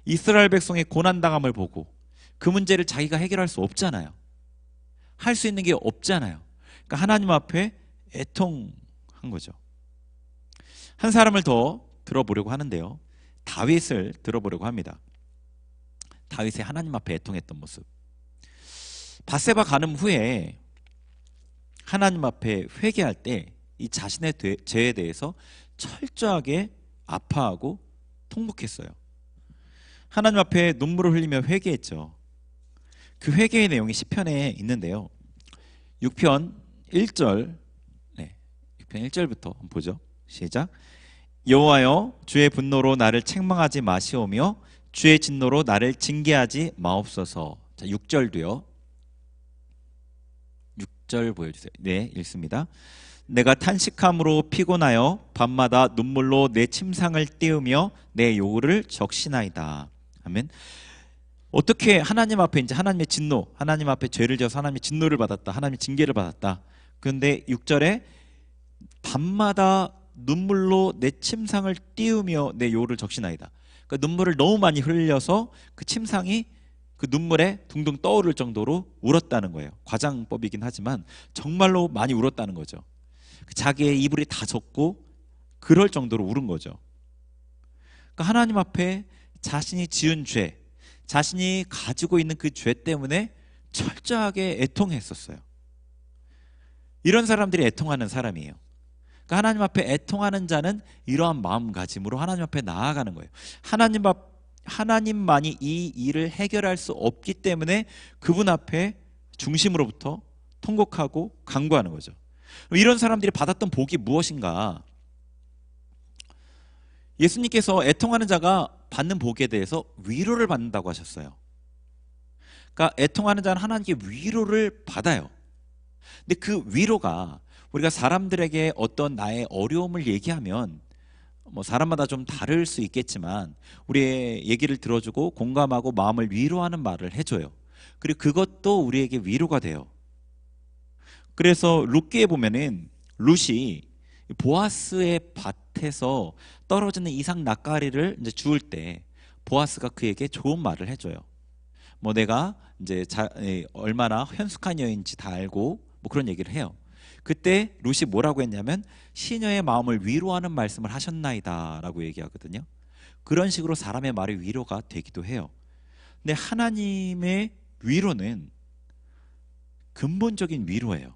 이스라엘 백성의 고난당함을 보고 그 문제를 자기가 해결할 수 없잖아요. 할 수 있는 게 없잖아요. 그러니까 하나님 앞에 애통한 거죠. 한 사람을 더 들어보려고 하는데요, 다윗을 들어보려고 합니다. 다윗의 하나님 앞에 애통했던 모습. 밧세바 간음 후에 하나님 앞에 회개할 때 이 자신의 죄에 대해서 철저하게 아파하고 통곡했어요. 하나님 앞에 눈물을 흘리며 회개했죠. 그 회개의 내용이 시편에 있는데요. 6편 1절, 6편 1절부터 한번 보죠. 시작. 여호와여, 주의 분노로 나를 책망하지 마시오며 주의 진노로 나를 징계하지 마옵소서. 자, 6절도요. 6절 보여주세요. 네, 읽습니다. 내가 탄식함으로 피곤하여 밤마다 눈물로 내 침상을 띄우며 내 요구를 적시나이다. 아멘. 어떻게 하나님 앞에 이제 하나님의 진노, 하나님 앞에 죄를 지어서 하나님의 진노를 받았다, 하나님의 징계를 받았다. 그런데 6절에 밤마다 눈물로 내 침상을 띄우며 내 요를 적시나이다. 그러니까 눈물을 너무 많이 흘려서 그 침상이 그 눈물에 둥둥 떠오를 정도로 울었다는 거예요. 과장법이긴 하지만 정말로 많이 울었다는 거죠. 자기의 이불이 다 젖고 그럴 정도로 울은 거죠. 그러니까 하나님 앞에 자신이 지은 죄, 자신이 가지고 있는 그 죄 때문에 철저하게 애통했었어요. 이런 사람들이 애통하는 사람이에요. 그러니까 하나님 앞에 애통하는 자는 이러한 마음가짐으로 하나님 앞에 나아가는 거예요. 하나님만이 이 일을 해결할 수 없기 때문에 그분 앞에 중심으로부터 통곡하고 간구하는 거죠. 이런 사람들이 받았던 복이 무엇인가? 예수님께서 애통하는 자가 받는 복에 대해서 위로를 받는다고 하셨어요. 그러니까 애통하는 자는 하나님께 위로를 받아요. 근데 그 위로가 우리가 사람들에게 어떤 나의 어려움을 얘기하면 뭐 사람마다 좀 다를 수 있겠지만 우리의 얘기를 들어주고 공감하고 마음을 위로하는 말을 해줘요. 그리고 그것도 우리에게 위로가 돼요. 그래서 룻기에 보면은 룻이 보아스의 밭에서 떨어지는 이삭 낫가리를 이제 주울 때 보아스가 그에게 좋은 말을 해줘요. 뭐 내가 이제 얼마나 현숙한 여인인지 다 알고 뭐 그런 얘기를 해요. 그때 룻이 뭐라고 했냐면 시녀의 마음을 위로하는 말씀을 하셨나이다 라고 얘기하거든요. 그런 식으로 사람의 말이 위로가 되기도 해요. 근데 하나님의 위로는 근본적인 위로예요.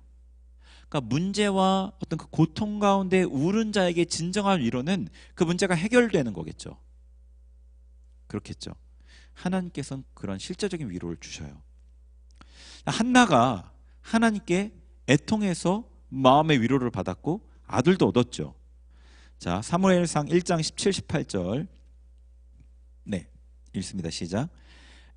그러니까 문제와 어떤 그 고통 가운데 우는 자에게 진정한 위로는 그 문제가 해결되는 거겠죠. 그렇겠죠. 하나님께서는 그런 실제적인 위로를 주셔요. 한나가 하나님께 애통해서 마음의 위로를 받았고 아들도 얻었죠. 자, 사무엘상 1장 17, 18절 네, 읽습니다. 시작.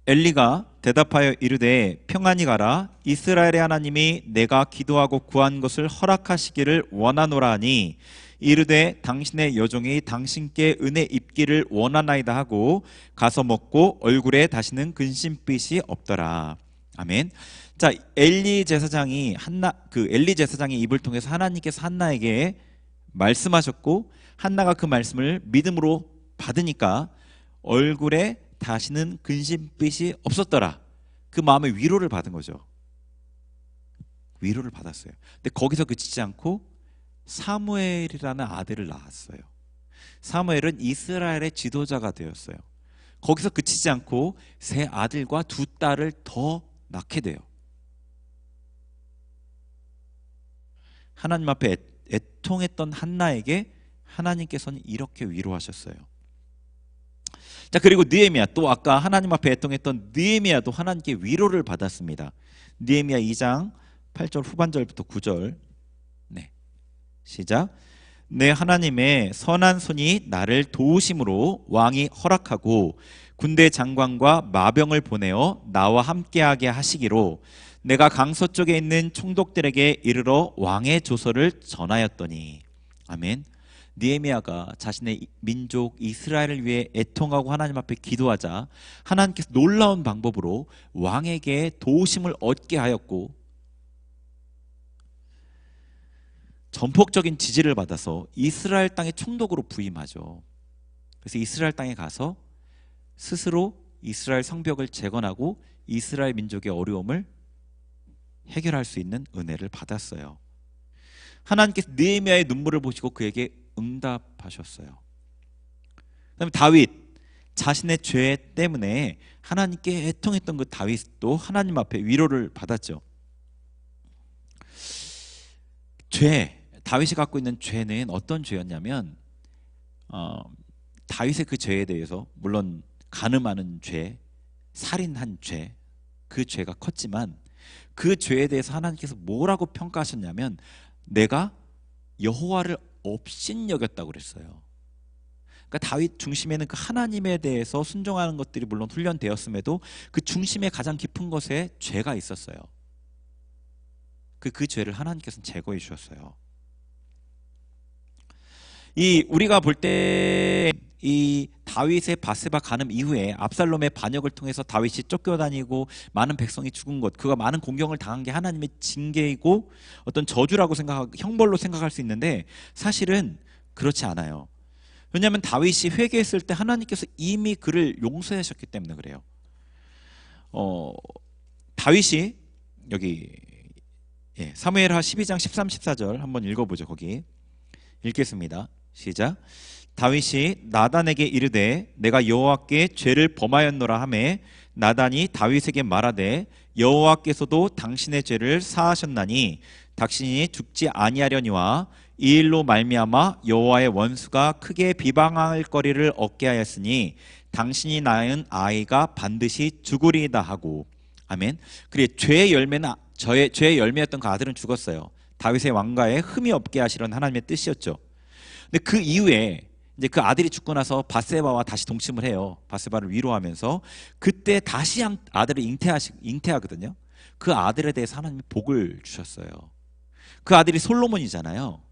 엘리가 대답하여 이르되 평안히 가라. 이스라엘의 하나님이 내가 기도하고 구한 것을 허락하시기를 원하노라 하니 이르되 당신의 여종이 당신께 은혜 입기를 원하나이다 하고 가서 먹고 얼굴에 다시는 근심빛이 없더라. 아멘. 자, 엘리 제사장이 입을 통해서 하나님께서 한나에게 말씀하셨고 한나가 그 말씀을 믿음으로 받으니까 얼굴에 다시는 근심빛이 없었더라. 그 마음의 위로를 받은 거죠. 위로를 받았어요. 근데 거기서 그치지 않고 사무엘이라는 아들을 낳았어요. 사무엘은 이스라엘의 지도자가 되었어요. 거기서 그치지 않고 세 아들과 두 딸을 더 낳게 돼요. 하나님 앞에 애통했던 한나에게 하나님께서는 이렇게 위로하셨어요. 자, 그리고 느헤미야, 또 아까 하나님 앞에 애통했던 느헤미야도 하나님께 위로를 받았습니다. 느헤미야 2장 8절 후반절부터 9절 네, 시작. 내 하나님의 선한 손이 나를 도우심으로 왕이 허락하고 군대 장관과 마병을 보내어 나와 함께하게 하시기로 내가 강서쪽에 있는 총독들에게 이르러 왕의 조서를 전하였더니. 아멘. 느헤미야가 자신의 민족 이스라엘을 위해 애통하고 하나님 앞에 기도하자 하나님께서 놀라운 방법으로 왕에게 도우심을 얻게 하였고 전폭적인 지지를 받아서 이스라엘 땅의 총독으로 부임하죠. 그래서 이스라엘 땅에 가서 스스로 이스라엘 성벽을 재건하고 이스라엘 민족의 어려움을 해결할 수 있는 은혜를 받았어요. 하나님께서 느헤미야의 눈물을 보시고 그에게 응답하셨어요. 그다음에 다윗, 자신의 죄 때문에 하나님께 애통했던 그 다윗도 하나님 앞에 위로를 받았죠. 다윗이 갖고 있는 죄는 어떤 죄였냐면 다윗의 그 죄에 대해서 물론 간음하는 죄, 살인한 죄, 그 죄가 컸지만 그 죄에 대해서 하나님께서 뭐라고 평가하셨냐면 내가 여호와를 업신여겼다고 그랬어요. 그러니까 다윗 중심에는 그 하나님에 대해서 순종하는 것들이 물론 훈련되었음에도 그 중심에 가장 깊은 것에 죄가 있었어요. 그 죄를 하나님께서는 제거해 주셨어요. 우리가 볼 때 이 다윗의 바세바 간음 이후에 압살롬의 반역을 통해서 다윗이 쫓겨다니고 많은 백성이 죽은 것, 그가 많은 공경을 당한 게 하나님의 징계이고 어떤 저주라고 형벌로 생각할 수 있는데 사실은 그렇지 않아요. 왜냐하면 다윗이 회개했을 때 하나님께서 이미 그를 용서하셨기 때문에 그래요. 다윗이 여기 사무엘하 12장 13, 14절 한번 읽어보죠. 거기 읽겠습니다. 시작. 다윗이 나단에게 이르되 내가 여호와께 죄를 범하였노라 하매 나단이 다윗에게 말하되 여호와께서도 당신의 죄를 사하셨나니 당신이 죽지 아니하려니와 이 일로 말미암아 여호와의 원수가 크게 비방할 거리를 얻게 하였으니 당신이 낳은 아이가 반드시 죽으리이다 하고. 아멘. 그래 죄의 열매는 죄의 열매였던 그 아들은 죽었어요. 다윗의 왕가에 흠이 없게 하시려는 하나님의 뜻이었죠. 근데 그 이후에 이제 그 아들이 죽고 나서 바세바와 다시 동침을 해요. 바세바를 위로하면서 그때 다시 아들을 잉태하거든요. 그 아들에 대해서 하나님이 복을 주셨어요. 그 아들이 솔로몬이잖아요.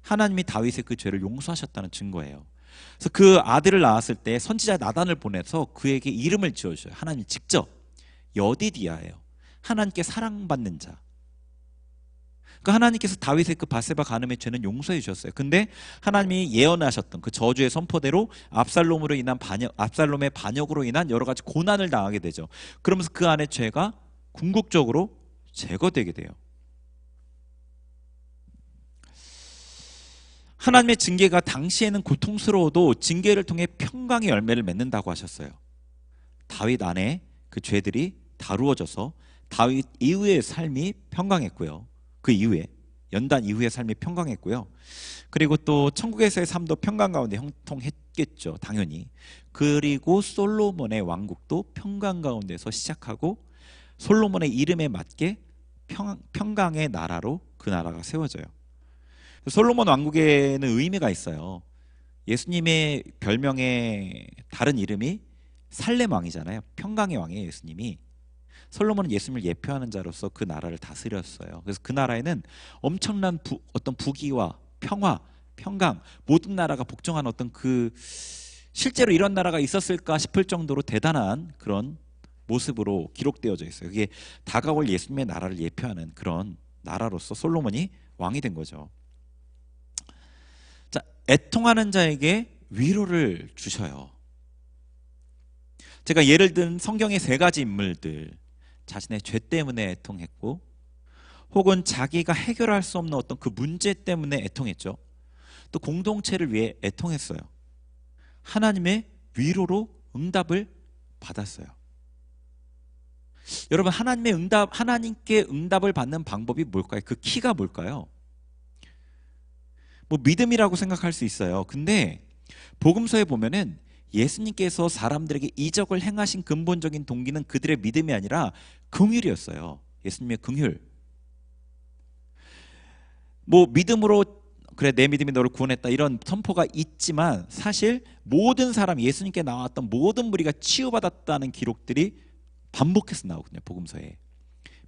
하나님이 다윗의 그 죄를 용서하셨다는 증거예요. 그래서 그 아들을 낳았을 때 선지자 나단을 보내서 그에게 이름을 지어줘요. 하나님이 직접. 여디디아예요. 하나님께 사랑받는 자. 그러니까 하나님께서 다윗의 그 바세바 간음의 죄는 용서해 주셨어요. 근데 하나님이 예언하셨던 그 저주의 선포대로 압살롬의 반역으로 인한 여러 가지 고난을 당하게 되죠. 그러면서 그 안에 죄가 궁극적으로 제거되게 돼요. 하나님의 징계가 당시에는 고통스러워도 징계를 통해 평강의 열매를 맺는다고 하셨어요. 다윗 안에 그 죄들이 다루어져서 다윗 이후의 삶이 평강했고요. 그 이후에 연단 이후의 삶이 평강했고요. 그리고 또 천국에서의 삶도 평강 가운데 형통했겠죠. 당연히. 그리고 솔로몬의 왕국도 평강 가운데서 시작하고 솔로몬의 이름에 맞게 평강의 나라로 그 나라가 세워져요. 솔로몬 왕국에는 의미가 있어요. 예수님의 별명의 다른 이름이 살렘 왕이잖아요. 평강의 왕이에요. 예수님이. 솔로몬은 예수님을 예표하는 자로서 그 나라를 다스렸어요. 그래서 그 나라에는 엄청난 어떤 부귀와 평화, 평강, 모든 나라가 복종한 어떤 실제로 이런 나라가 있었을까 싶을 정도로 대단한 그런 모습으로 기록되어져 있어요. 그게 다가올 예수님의 나라를 예표하는 그런 나라로서 솔로몬이 왕이 된 거죠. 자, 애통하는 자에게 위로를 주셔요. 제가 예를 든 성경의 3가지 인물들, 자신의 죄 때문에 애통했고 혹은 자기가 해결할 수 없는 어떤 그 문제 때문에 애통했죠. 또 공동체를 위해 애통했어요. 하나님의 위로로 응답을 받았어요. 여러분, 하나님께 응답을 받는 방법이 뭘까요? 그 키가 뭘까요? 뭐 믿음이라고 생각할 수 있어요. 근데 복음서에 보면은 예수님께서 사람들에게 이적을 행하신 근본적인 동기는 그들의 믿음이 아니라 긍휼이었어요. 예수님의 긍휼. 뭐 믿음으로 그래 내 믿음이 너를 구원했다 이런 선포가 있지만 사실 모든 사람, 예수님께 나왔던 모든 무리가 치유받았다는 기록들이 반복해서 나오거든요. 복음서에.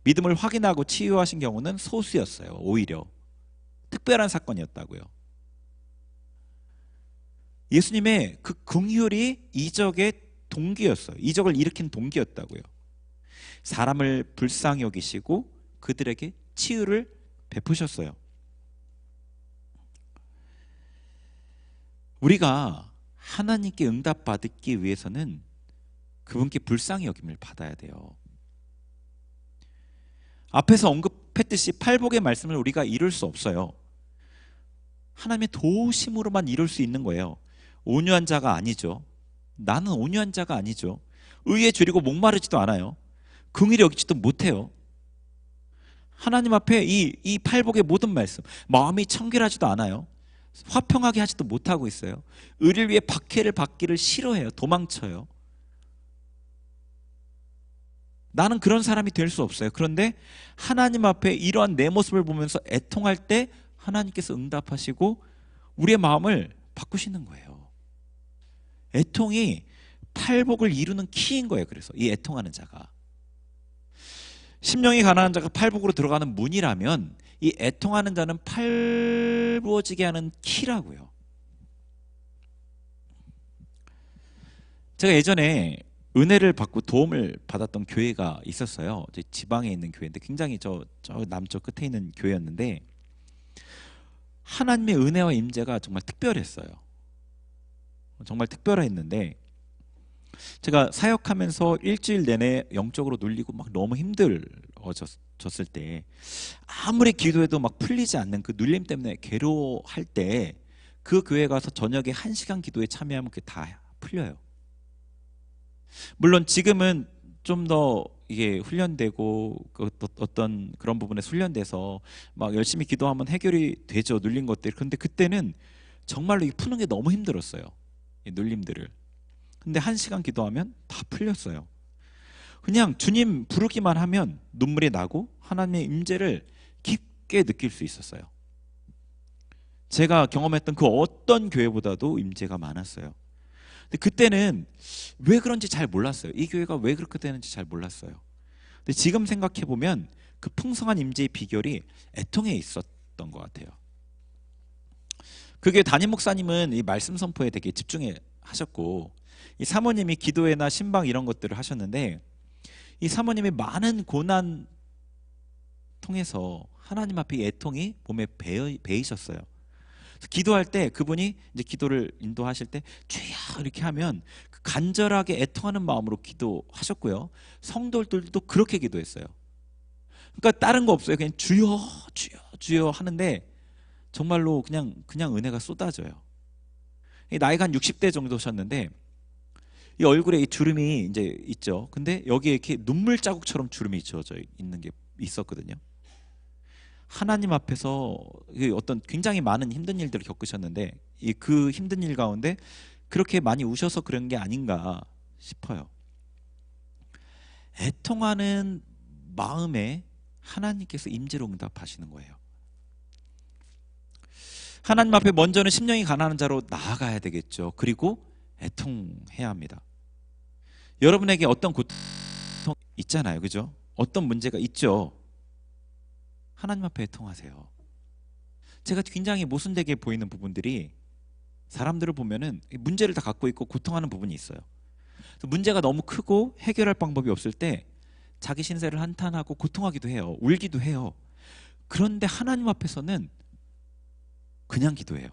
믿음을 확인하고 치유하신 경우는 소수였어요. 오히려 특별한 사건이었다고요. 예수님의 그 긍휼이 이적의 동기였어요. 이적을 일으킨 동기였다고요. 사람을 불쌍히 여기시고 그들에게 치유를 베푸셨어요. 우리가 하나님께 응답받기 위해서는 그분께 불쌍히 여김을 받아야 돼요. 앞에서 언급했듯이 팔복의 말씀을 우리가 이룰 수 없어요. 하나님의 도우심으로만 이룰 수 있는 거예요. 온유한 자가 아니죠. 나는 온유한 자가 아니죠. 의에 줄이고 목마르지도 않아요. 긍휼히 여기지도 못해요. 하나님 앞에 이 팔복의 모든 말씀, 마음이 청결하지도 않아요. 화평하게 하지도 못하고 있어요. 의를 위해 박해를 받기를 싫어해요. 도망쳐요. 나는 그런 사람이 될 수 없어요. 그런데 하나님 앞에 이러한 내 모습을 보면서 애통할 때 하나님께서 응답하시고 우리의 마음을 바꾸시는 거예요. 애통이 팔복을 이루는 키인 거예요. 그래서 이 애통하는 자가, 심령이 가난한 자가 팔복으로 들어가는 문이라면 이 애통하는 자는 팔부어지게 하는 키라고요. 제가 예전에 은혜를 받고 도움을 받았던 교회가 있었어요. 지방에 있는 교회인데 굉장히 저 남쪽 끝에 있는 교회였는데 하나님의 은혜와 임재가 정말 특별했어요. 정말 특별했는데 제가 사역하면서 일주일 내내 영적으로 눌리고 막 너무 힘들어졌을 때 아무리 기도해도 막 풀리지 않는 그 눌림 때문에 괴로워할 때 그 교회 가서 저녁에 1시간 기도에 참여하면 그게 다 풀려요. 물론 지금은 좀 더 이게 훈련되고 어떤 그런 부분에 훈련돼서 막 열심히 기도하면 해결이 되죠. 눌린 것들. 그런데 그때는 정말로 이 푸는 게 너무 힘들었어요. 이 눌림들을. 근데 1시간 기도하면 다 풀렸어요. 그냥 주님 부르기만 하면 눈물이 나고 하나님의 임재를 깊게 느낄 수 있었어요. 제가 경험했던 그 어떤 교회보다도 임재가 많았어요. 근데 그때는 왜 그런지 잘 몰랐어요. 이 교회가 왜 그렇게 되는지 잘 몰랐어요. 근데 지금 생각해 보면 그 풍성한 임재의 비결이 애통에 있었던 것 같아요. 그게 담임 목사님은 이 말씀 선포에 되게 집중해 하셨고, 이 사모님이 기도회나 신방 이런 것들을 하셨는데, 이 사모님이 많은 고난 통해서 하나님 앞에 애통이 몸에 배이셨어요. 기도할 때 그분이 이제 기도를 인도하실 때 주여 이렇게 하면 간절하게 애통하는 마음으로 기도하셨고요. 성도들도 그렇게 기도했어요. 그러니까 다른 거 없어요. 그냥 주여 주여 주여 하는데 정말로 그냥 은혜가 쏟아져요. 나이가 한 60대 정도셨는데 이 얼굴에 이 주름이 이제 있죠. 근데 여기에 이렇게 눈물 자국처럼 주름이 지어져 있는 게 있었거든요. 하나님 앞에서 어떤 굉장히 많은 힘든 일들을 겪으셨는데 그 힘든 일 가운데 그렇게 많이 우셔서 그런 게 아닌가 싶어요. 애통하는 마음에 하나님께서 임재로 응답하시는 거예요. 하나님 앞에 먼저는 심령이 가난한 자로 나아가야 되겠죠. 그리고 애통해야 합니다. 여러분에게 어떤 고통 있잖아요. 그죠? 어떤 문제가 있죠. 하나님 앞에 애통하세요. 제가 굉장히 모순되게 보이는 부분들이 사람들을 보면은 문제를 다 갖고 있고 고통하는 부분이 있어요. 문제가 너무 크고 해결할 방법이 없을 때 자기 신세를 한탄하고 고통하기도 해요. 울기도 해요. 그런데 하나님 앞에서는 그냥 기도해요.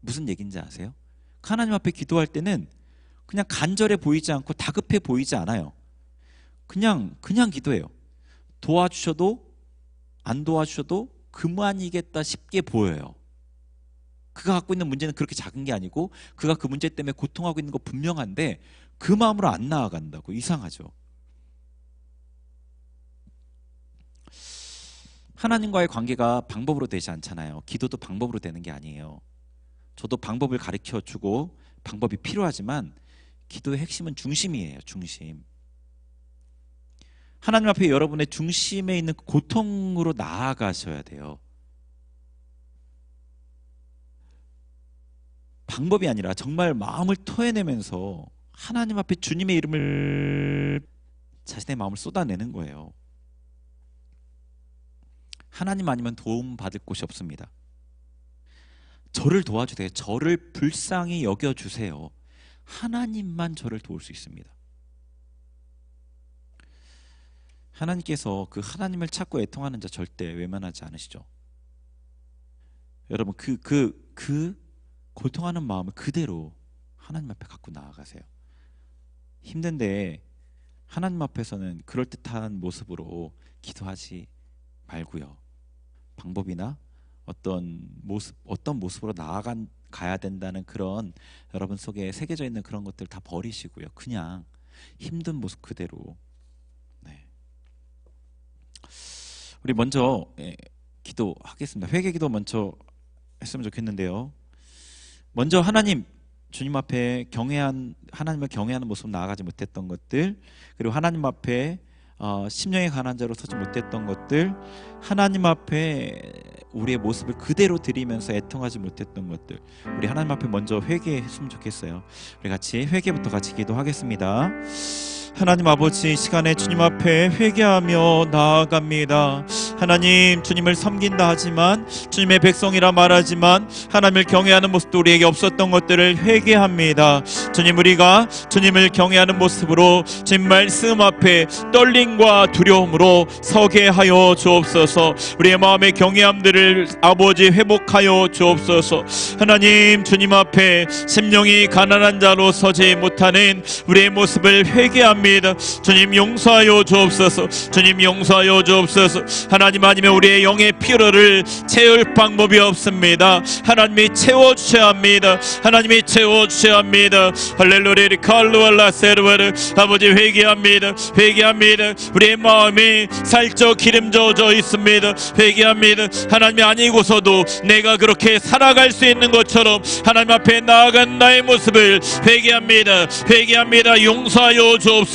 무슨 얘기인지 아세요? 하나님 앞에 기도할 때는 그냥 간절해 보이지 않고 다급해 보이지 않아요. 그냥 기도해요. 도와주셔도 안 도와주셔도 그만이겠다 싶게 보여요. 그가 갖고 있는 문제는 그렇게 작은 게 아니고 그가 그 문제 때문에 고통하고 있는 거 분명한데 그 마음으로 안 나아간다고. 이상하죠. 하나님과의 관계가 방법으로 되지 않잖아요. 기도도 방법으로 되는 게 아니에요. 저도 방법을 가르쳐주고 방법이 필요하지만 기도의 핵심은 중심이에요. 중심. 하나님 앞에 여러분의 중심에 있는 고통으로 나아가셔야 돼요. 방법이 아니라 정말 마음을 토해내면서 하나님 앞에 주님의 이름을 자신의 마음을 쏟아내는 거예요. 하나님 아니면 도움 받을 곳이 없습니다. 저를 도와주세요. 저를 불쌍히 여겨주세요. 하나님만 저를 도울 수 있습니다. 하나님께서 그 하나님을 찾고 애통하는 자 절대 외면하지 않으시죠. 여러분 그 고통하는 마음을 그대로 하나님 앞에 갖고 나아가세요. 힘든데 하나님 앞에서는 그럴듯한 모습으로 기도하지 말고요. 방법이나 어떤 모습으로 나아가야 된다는 그런 여러분 속에 새겨져 있는 그런 것들 다 버리시고요. 그냥 힘든 모습 그대로. 네. 우리 먼저 기도하겠습니다. 회개 기도 먼저 했으면 좋겠는데요. 먼저 하나님, 주님 앞에 하나님을 경외하는 모습 나아가지 못했던 것들, 그리고 하나님 앞에 심령의 가난한 자로 서지 못했던 것들, 하나님 앞에 우리의 모습을 그대로 드리면서 애통하지 못했던 것들, 우리 하나님 앞에 먼저 회개했으면 좋겠어요. 우리 같이 회개부터 같이 기도하겠습니다. 하나님 아버지, 이 시간에 주님 앞에 회개하며 나아갑니다. 하나님, 주님을 섬긴다 하지만, 주님의 백성이라 말하지만 하나님을 경외하는 모습도 우리에게 없었던 것들을 회개합니다. 주님, 우리가 주님을 경외하는 모습으로 주님 말씀 앞에 떨림과 두려움으로 서게 하여 주옵소서. 우리의 마음의 경외함들을 아버지 회복하여 주옵소서. 하나님, 주님 앞에 심령이 가난한 자로 서지 못하는 우리의 모습을 회개합니다. 주님 용서하여 주옵소서. 주님 용서하여 주옵소서. 하나님 아니면 우리의 영의 피로를 채울 방법이 없습니다. 하나님이 채워주셔야 합니다. 하나님이 채워주셔야 합니다. 할렐루야 칼루알라 세르바르. 아버지 회개합니다. 회개합니다. 우리의 마음이 살쪄 기름져져 있습니다. 회개합니다. 하나님이 아니고서도 내가 그렇게 살아갈 수 있는 것처럼 하나님 앞에 나아간 나의 모습을 회개합니다. 회개합니다. 용서하여 주옵소서.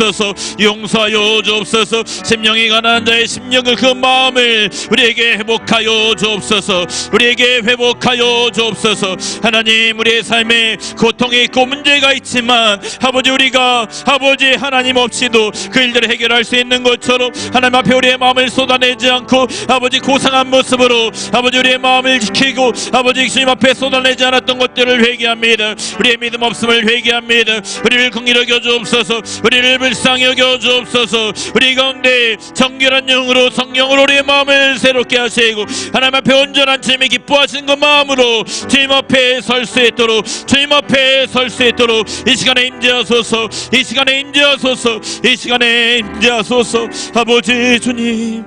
용서하여 주옵소서. 심령이 가난한 자의 심령을, 그 마음을 우리에게 회복하여 주옵소서. 우리에게 회복하여 주옵소서. 하나님, 우리의 삶에 고통이 있고 문제가 있지만 아버지, 우리가 아버지 하나님 없이도 그 일들을 해결할 수 있는 것처럼 하나님 앞에 우리의 마음을 쏟아내지 않고 아버지 고상한 모습으로 아버지 우리의 마음을 지키고 아버지 주님 앞에 쏟아내지 않았던 것들을 회개합니다. 우리의 믿음 없음을 회개합니다. 우리를 긍휼히 여겨 주옵소서. 우리를 불쌍히 여겨 주옵소서. 우리 가운데 정결한 영으로, 성령으로 우리의 마음을 새롭게 하시고 하나님 앞에 온전한 주님이 기뻐하시는 그 마음으로 주님 앞에 설 수 있도록, 주님 앞에 설 수 있도록 이 시간에 임재하소서. 이 시간에 임재하소서. 이 시간에 임재하소서. 아버지 주님,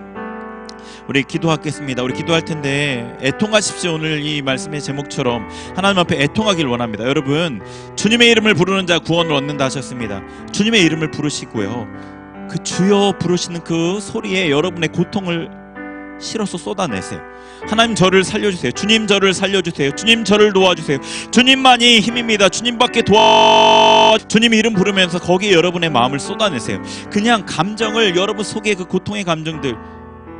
우리 기도하겠습니다. 우리 기도할 텐데 애통하십시오. 오늘 이 말씀의 제목처럼 하나님 앞에 애통하길 원합니다. 여러분, 주님의 이름을 부르는 자 구원을 얻는다 하셨습니다. 주님의 이름을 부르시고요, 그 주여 부르시는 그 소리에 여러분의 고통을 실어서 쏟아내세요. 하나님, 저를 살려주세요. 주님, 저를 살려주세요. 주님, 저를 도와주세요. 주님만이 힘입니다. 주님밖에 주님 이름 부르면서 거기에 여러분의 마음을 쏟아내세요. 그냥 감정을, 여러분 속에 그 고통의 감정들,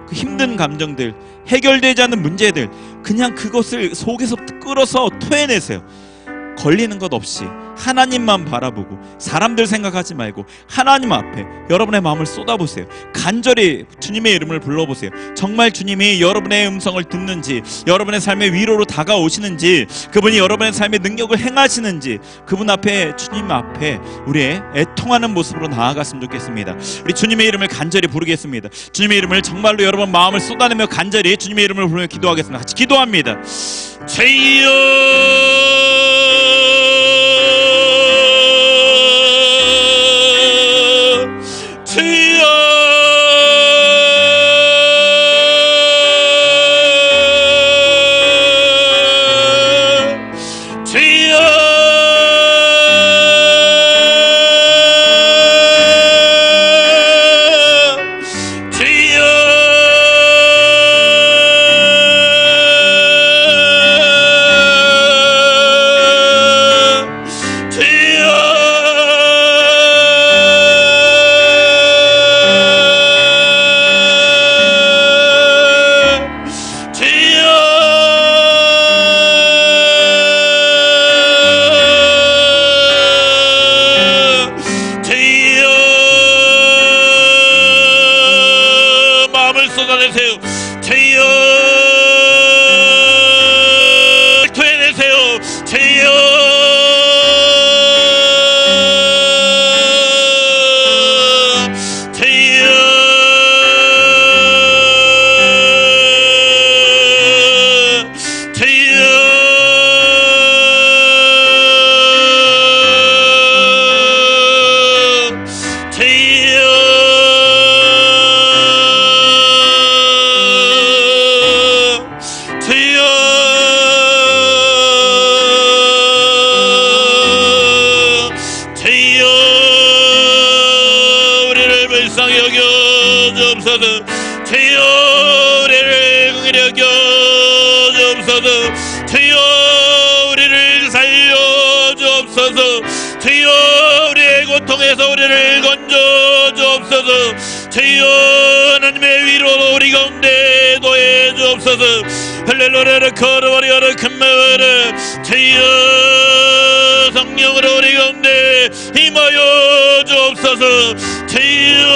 그 힘든 감정들, 해결되지 않는 문제들, 그냥 그것을 속에서 끌어서 토해내세요. 걸리는 것 없이 하나님만 바라보고 사람들 생각하지 말고 하나님 앞에 여러분의 마음을 쏟아보세요. 간절히 주님의 이름을 불러보세요. 정말 주님이 여러분의 음성을 듣는지, 여러분의 삶의 위로로 다가오시는지, 그분이 여러분의 삶의 능력을 행하시는지, 그분 앞에, 주님 앞에 우리의 애통하는 모습으로 나아갔으면 좋겠습니다. 우리 주님의 이름을 간절히 부르겠습니다. 주님의 이름을 정말로 여러분 마음을 쏟아내며 간절히 주님의 이름을 부르며 기도하겠습니다. 같이 기도합니다. 주여, 주여 우리를 살려 주옵소서. 주여 우리의 고통에서 우리를 건져 주옵소서. 주여 하나님의 위로로 우리 가운데 노해 주옵소서. 할렐루야 거르버리어르 큰마을을 주여 성령으로 우리 가운데 임하여 주옵소서. 주여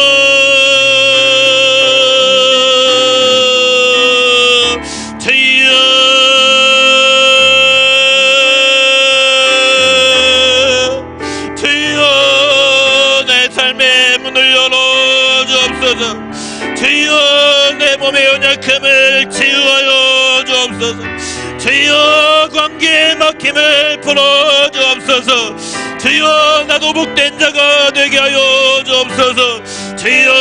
주여 내 몸의 연약함을 치유하여 주옵소서. 주여 관계의 막힘을 풀어 주옵소서. 주여 나도 복된 자가 되게 하여 주옵소서. 주여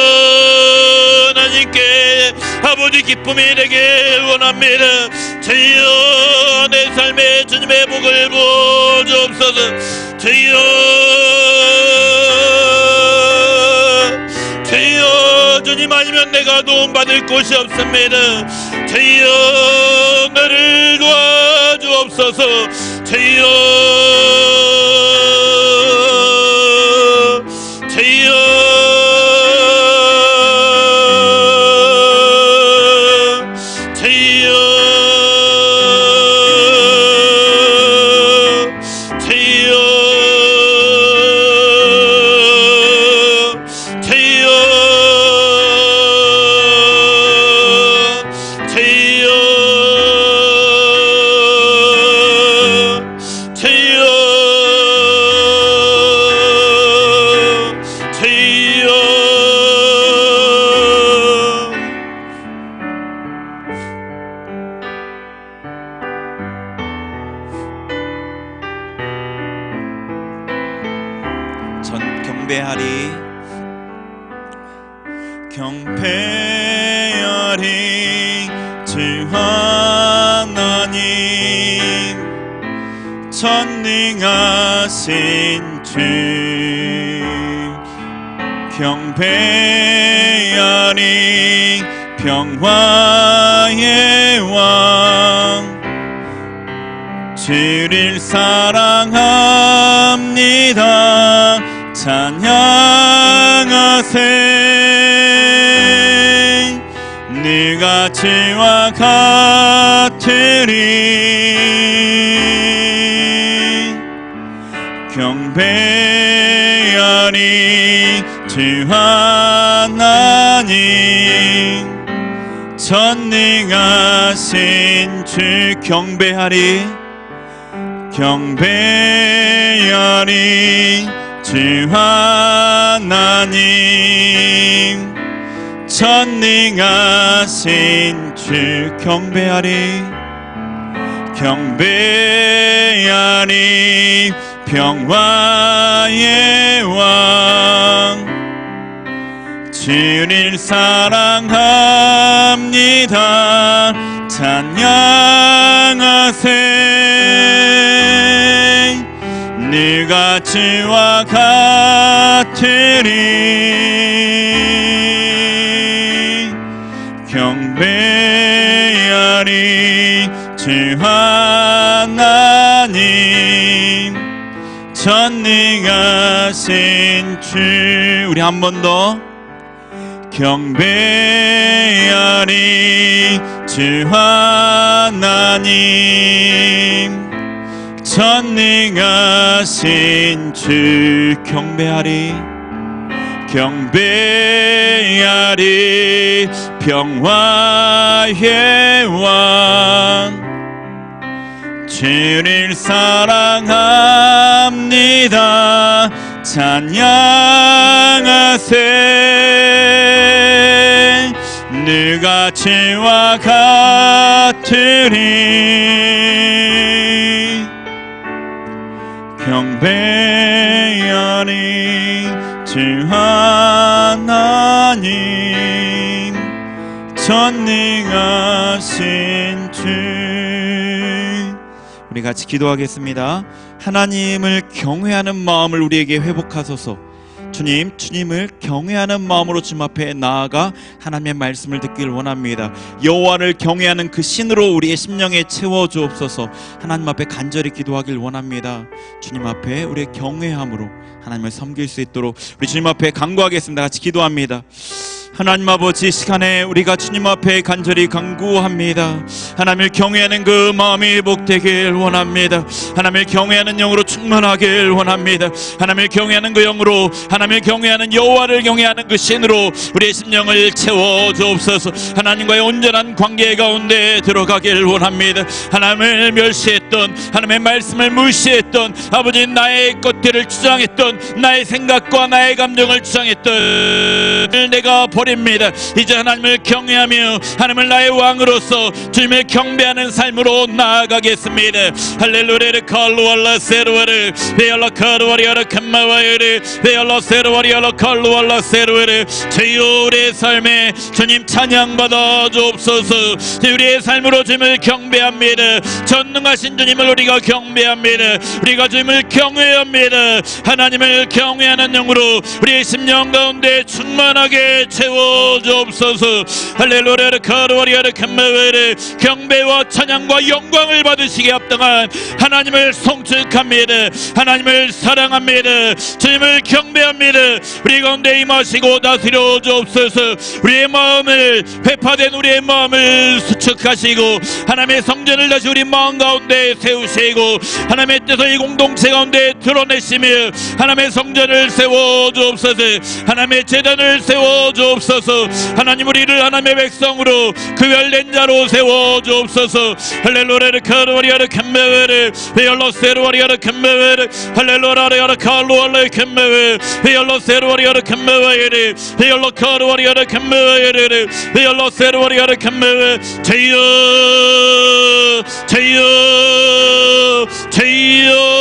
하나님께 아버지 기쁨이 되게 원합니다. 주여 내 삶에 주님의 복을 부어 주옵소서. 주여 주님 아니면 내가 도움받을 곳이 없습니다. 주여 나를 도와주옵소서. 주여 경배하리 주 하나님 전능하신 주 경배하리 평화의 왕 주를 사랑합니다. 찬양하세 네가 주와 같으리 경배하리 주 하나님 전능하신 주 경배하리 경배하리 주 하나님 전능하신 주 경배하리 경배하리 평화의 왕 주를 사랑합니다. 찬양하세 네가 주와 같으리 경배하리 주 하나님 전능하신 주 우리 한 번 더 경배하리 주 하나님 전능하신 주 경배하리 경배하리 평화의 왕 주를 사랑합니다. 찬양하세 누가 주와 같으리 경배하리 주 하나님 전능하신 주 우리 같이 기도하겠습니다. 하나님을 경외하는 마음을 우리에게 회복하소서. 주님을 경외하는 마음으로 주님 앞에 나아가 하나님의 말씀을 듣기를 원합니다. 여호와를 경외하는 그 신으로 우리의 심령에 채워 주옵소서. 하나님 앞에 간절히 기도하길 원합니다. 주님 앞에 우리의 경외함으로 하나님을 섬길 수 있도록 우리 주님 앞에 간구하겠습니다. 같이 기도합니다. 하나님 아버지, 시간에 우리가 주님 앞에 간절히 간구합니다. 하나님을 경외하는 그 마음이 복되길 원합니다. 하나님을 경외하는 영으로 충만하길 원합니다. 하나님을 경외하는 그 영으로, 하나님을 경외하는 여호와를 경외하는 그 신으로 우리의 심령을 채워 주옵소서. 하나님과의 온전한 관계 가운데 들어가길 원합니다. 하나님을 멸시했던, 하나님의 말씀을 무시했던, 아버지 나의 것들을 주장했던, 나의 생각과 나의 감정을 주장했던 내가 버립니다. 이제 하나님을 경외하며 하나님을 나의 왕으로서 주님을 경배하는 삶으로 나아가겠습니다. 할렐루야. 칼루알라 세르와르 베알라 카르와리아라 캄마와이르 베알라 세르와리아라 칼루알라 세르와르. 주여 우리의 삶에 주님 찬양받아 주옵소서. 우리의 삶으로 주님을 경배합니다. 전능하신 주님을 우리가 경배합니다. 우리가 주님을 경외합니다. 하나님을 경외하는 영으로 우리의 심령 가운데 충만하게 채워 주옵소서. 할렐루야. 카르와리아라 캄마와이르. 경배와 찬양과 영광을 받으시기에 합당한 하나님을 송축합니다. 하나님을 사랑합니다. 주님을 경배합니다. 우리 가운데 임하시고 다스려 주옵소서. 우리의 마음을, 회파된 우리의 마음을 수축하시고 하나님의 성전을 다시 우리 마음 가운데 세우시고 하나님의 뜻을 이 공동체 가운데 드러내시며 하나님의 성전을 세워 주옵소서. 하나님의 제단을 세워 주옵소서. 하나님 우리를 하나님의 백성으로 구별된 자로 세워 주옵소서. 할렐루야. 카르와리아라 캄메웨르 베알로 세르와리아라 캄메웨르 할렐루야. 칼루알라 캄메웨 베알로 세르와리아라 캄메웨르 베알로 카르와리아라 캄메웨르 베알로 세르와리아라 캄메웨. 제이여 제이여 제이여.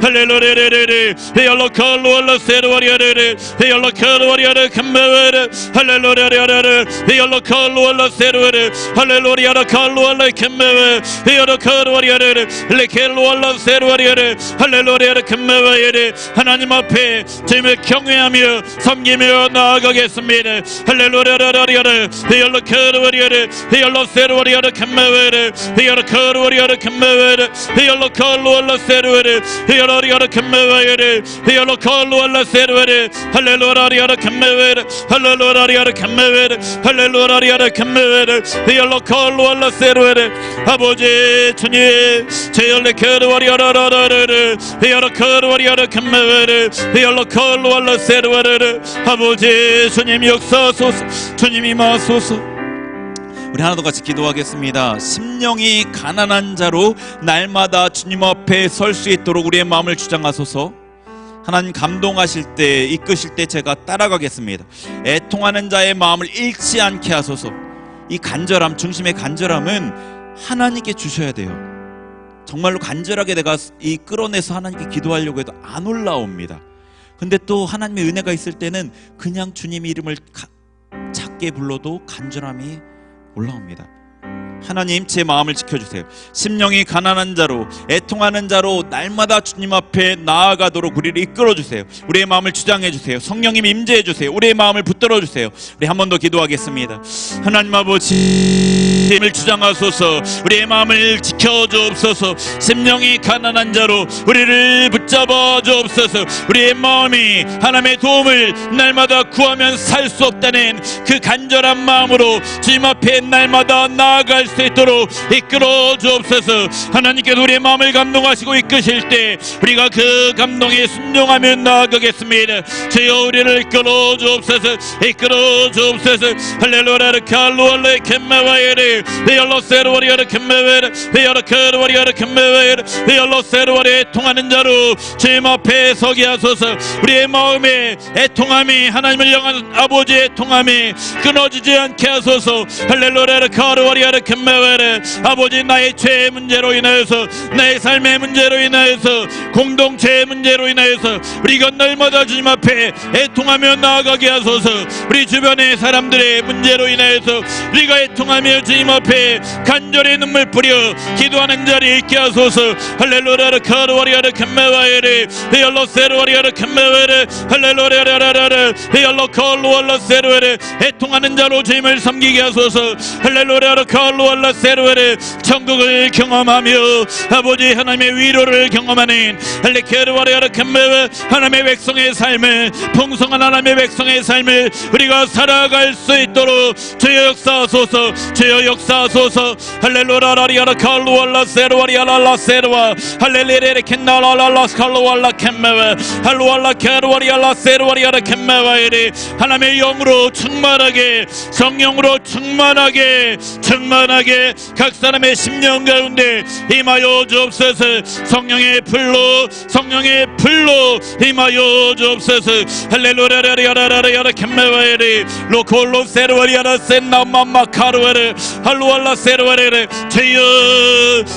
할렐루야. 베알로 칼루알라 세르와리아르 베알로 카르와리아라 캄메웨르 할렐루야. 베알로 칼루알라 세르와르 할렐루야. 칼루알라 캄메웨 베알로 카르와리아르 레켈루알라 세르와리아르 할렐루야. 캄메웨르. 하나님 앞에 주님을 경외하며 섬기며 나아가겠습니다. 할렐루야. 베알로 카르와리아르 베알로 세르와리아르 캄메웨르 베알로 카르와리아르 캄메웨르 베알로 칼루알라 세르와르 베알로 캄메웨르 베알로 칼루알라 세르와르 할렐루야. 캄메웨르 할렐루야. 캄메웨르 할렐루야. 캄메웨르 베알로 칼루알라 세르와르. 아버지 주님 제열레 카르와리아라라라르 베알로 카르와리아라 캄메웨르 베알로 칼루알라 세르와르. 아버지 주님 역사소서. 주님 임하소서. 우리 하나 더 같이 기도하겠습니다. 심령이 가난한 자로 날마다 주님 앞에 설 수 있도록 우리의 마음을 주장하소서. 하나님 감동하실 때, 이끄실 때 제가 따라가겠습니다. 애통하는 자의 마음을 잃지 않게 하소서. 이 간절함, 중심의 간절함은 하나님께 주셔야 돼요. 정말로 간절하게 내가 이 끌어내서 하나님께 기도하려고 해도 안 올라옵니다. 근데 또 하나님의 은혜가 있을 때는 그냥 주님 이름을 작게 불러도 간절함이 올라옵니다. 하나님 제 마음을 지켜주세요. 심령이 가난한 자로, 애통하는 자로 날마다 주님 앞에 나아가도록 우리를 이끌어주세요. 우리의 마음을 주장해주세요. 성령님 임재해주세요. 우리의 마음을 붙들어주세요. 우리 한 번 더 기도하겠습니다. 하나님 아버지 힘을 주장하소서. 우리의 마음을 지켜주옵소서. 심령이 가난한 자로 우리를 붙잡아 주옵소서. 우리의 마음이 하나님의 도움을 날마다 구하면 살 수 없다는 그 간절한 마음으로 주님 앞에 날마다 나아갈 수 있도록 이끌어 주옵소서. 하나님께서 우리의 마음을 감동하시고 이끄실 때 우리가 그 감동에 순종하며 나아가겠습니다. 주여 우리를 이끌어 주옵소서. 이끌어 주옵소서. 할렐루야. 칼루알라 캄메와이르 베알로 세르와리아르 캄메웨르 베알로 카르와리아르 캄메웨르 베알로 세르와리. 애통하는 자로 주님 앞에 서게 하소서. 우리의 마음에 애통함이, 하나님을 향한 아버지의 애통함이 끊어지지 않게 하소서. 할렐루야. 카르와리아르 캄메웨르 캄메웨레 아버지 나의 죄의 문제로 인하여서 나의 삶의 문제로 인하여서 공동체의 문제로 인하여서 우리가 날마다 주님 앞에 애통하며 나아가게 하소서. 우리 주변의 사람들의 문제로 인하여서 우리가 애통하며 주님 앞에 간절히 눈물 뿌려 기도하는 자리에 있게 하소서. 할렐루야 카르와리아르 캄메와에레 헤얼로세르와리아르 캄메웨레 할렐루야라라라 헤얼로컬루알라세르웨레 애통하는 자로 주님을 섬기게 하소서. 할렐루야 칼루알라세르웨레 천국을 경험하며 아버지 하나님의 위로를 경험하는 할레케르와리아르 캄메웨 하나님의 백성의 삶을 풍성한 하나님의 백성의 삶을 우리가 살아갈 수 있도록 주여 역사하소서. 주여 역사하소서. 할렐루야라리아르 칼루알라세르와리알라세르와 할렐레레 켄나랄라 칼루알라 캄메웨 할루알라 케르와리알라 세르와리아르 캄메와이리 하나님의 영으로 충만하게 성령으로 충만하게 각 사람의 심령 가운데 임하여 주옵소서. 성령의 불로 임하여 주옵소서. 할렐루야라리아라리아라 캄메와이리 로콜로 세르와리아라 센나맘마 카르웨르 할루알라 세르와레르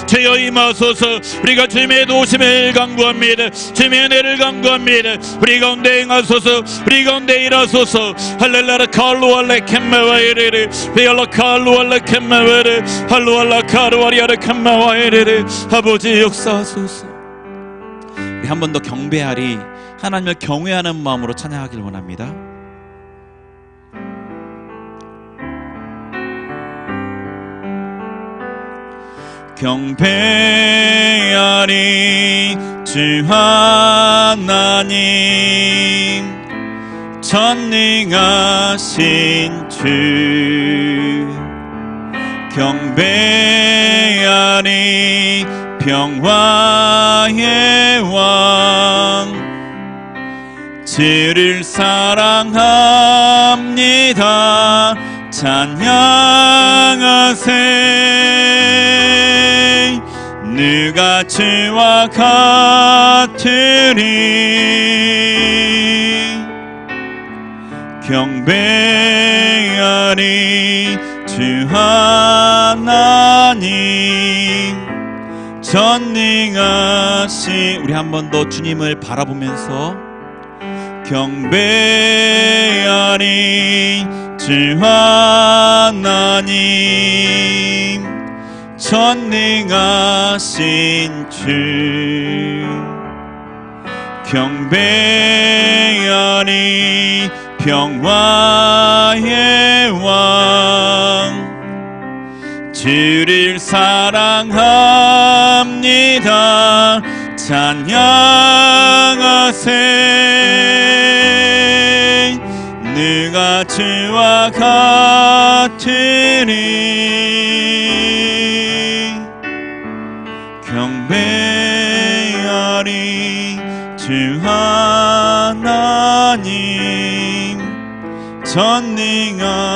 주여 임하소서. 우리가 주님의 도심을 강구합니다. 주님의 은혜를 강구합니다. 우리 가운데 행하소서. 우리 가운데 일하소서. 할렐루야 칼루알레 캄메와이레레 베알라 칼루알레 캄메웨레 할루알라 카르와리아레 캄메와이레레 아버지 역사하소서. 우리 한 번 더 경배하리 하나님을 경외하는 마음으로 찬양하길 원합니다. 경배하리 주 하나님 전능하신 주 경배하리 평화의 왕 주를 사랑합니다. 찬양하세 누가 주와 같으리 경배하리 주 하나님 전능하신 우리 한 번 더 주님을 바라보면서 경배하리 주 하나님 전능하신 주 경배하리 평화의 왕 주를 사랑합니다. 찬양하세 누가 주와 같으리 경배하리 주 하나님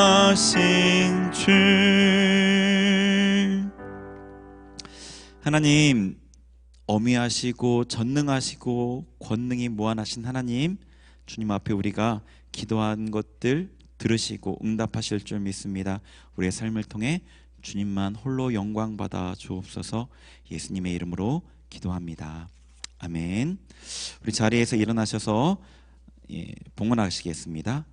전능하신 주 하나님 어미하시고 전능하시고 권능이 무한하신 하나님 주님 앞에 우리가 기도한 것들 들으시고 응답하실 줄 믿습니다. 우리의 삶을 통해 주님만 홀로 영광 받아 주옵소서. 예수님의 이름으로 기도합니다. 아멘. 우리 자리에서 일어나셔서 봉헌하시겠습니다.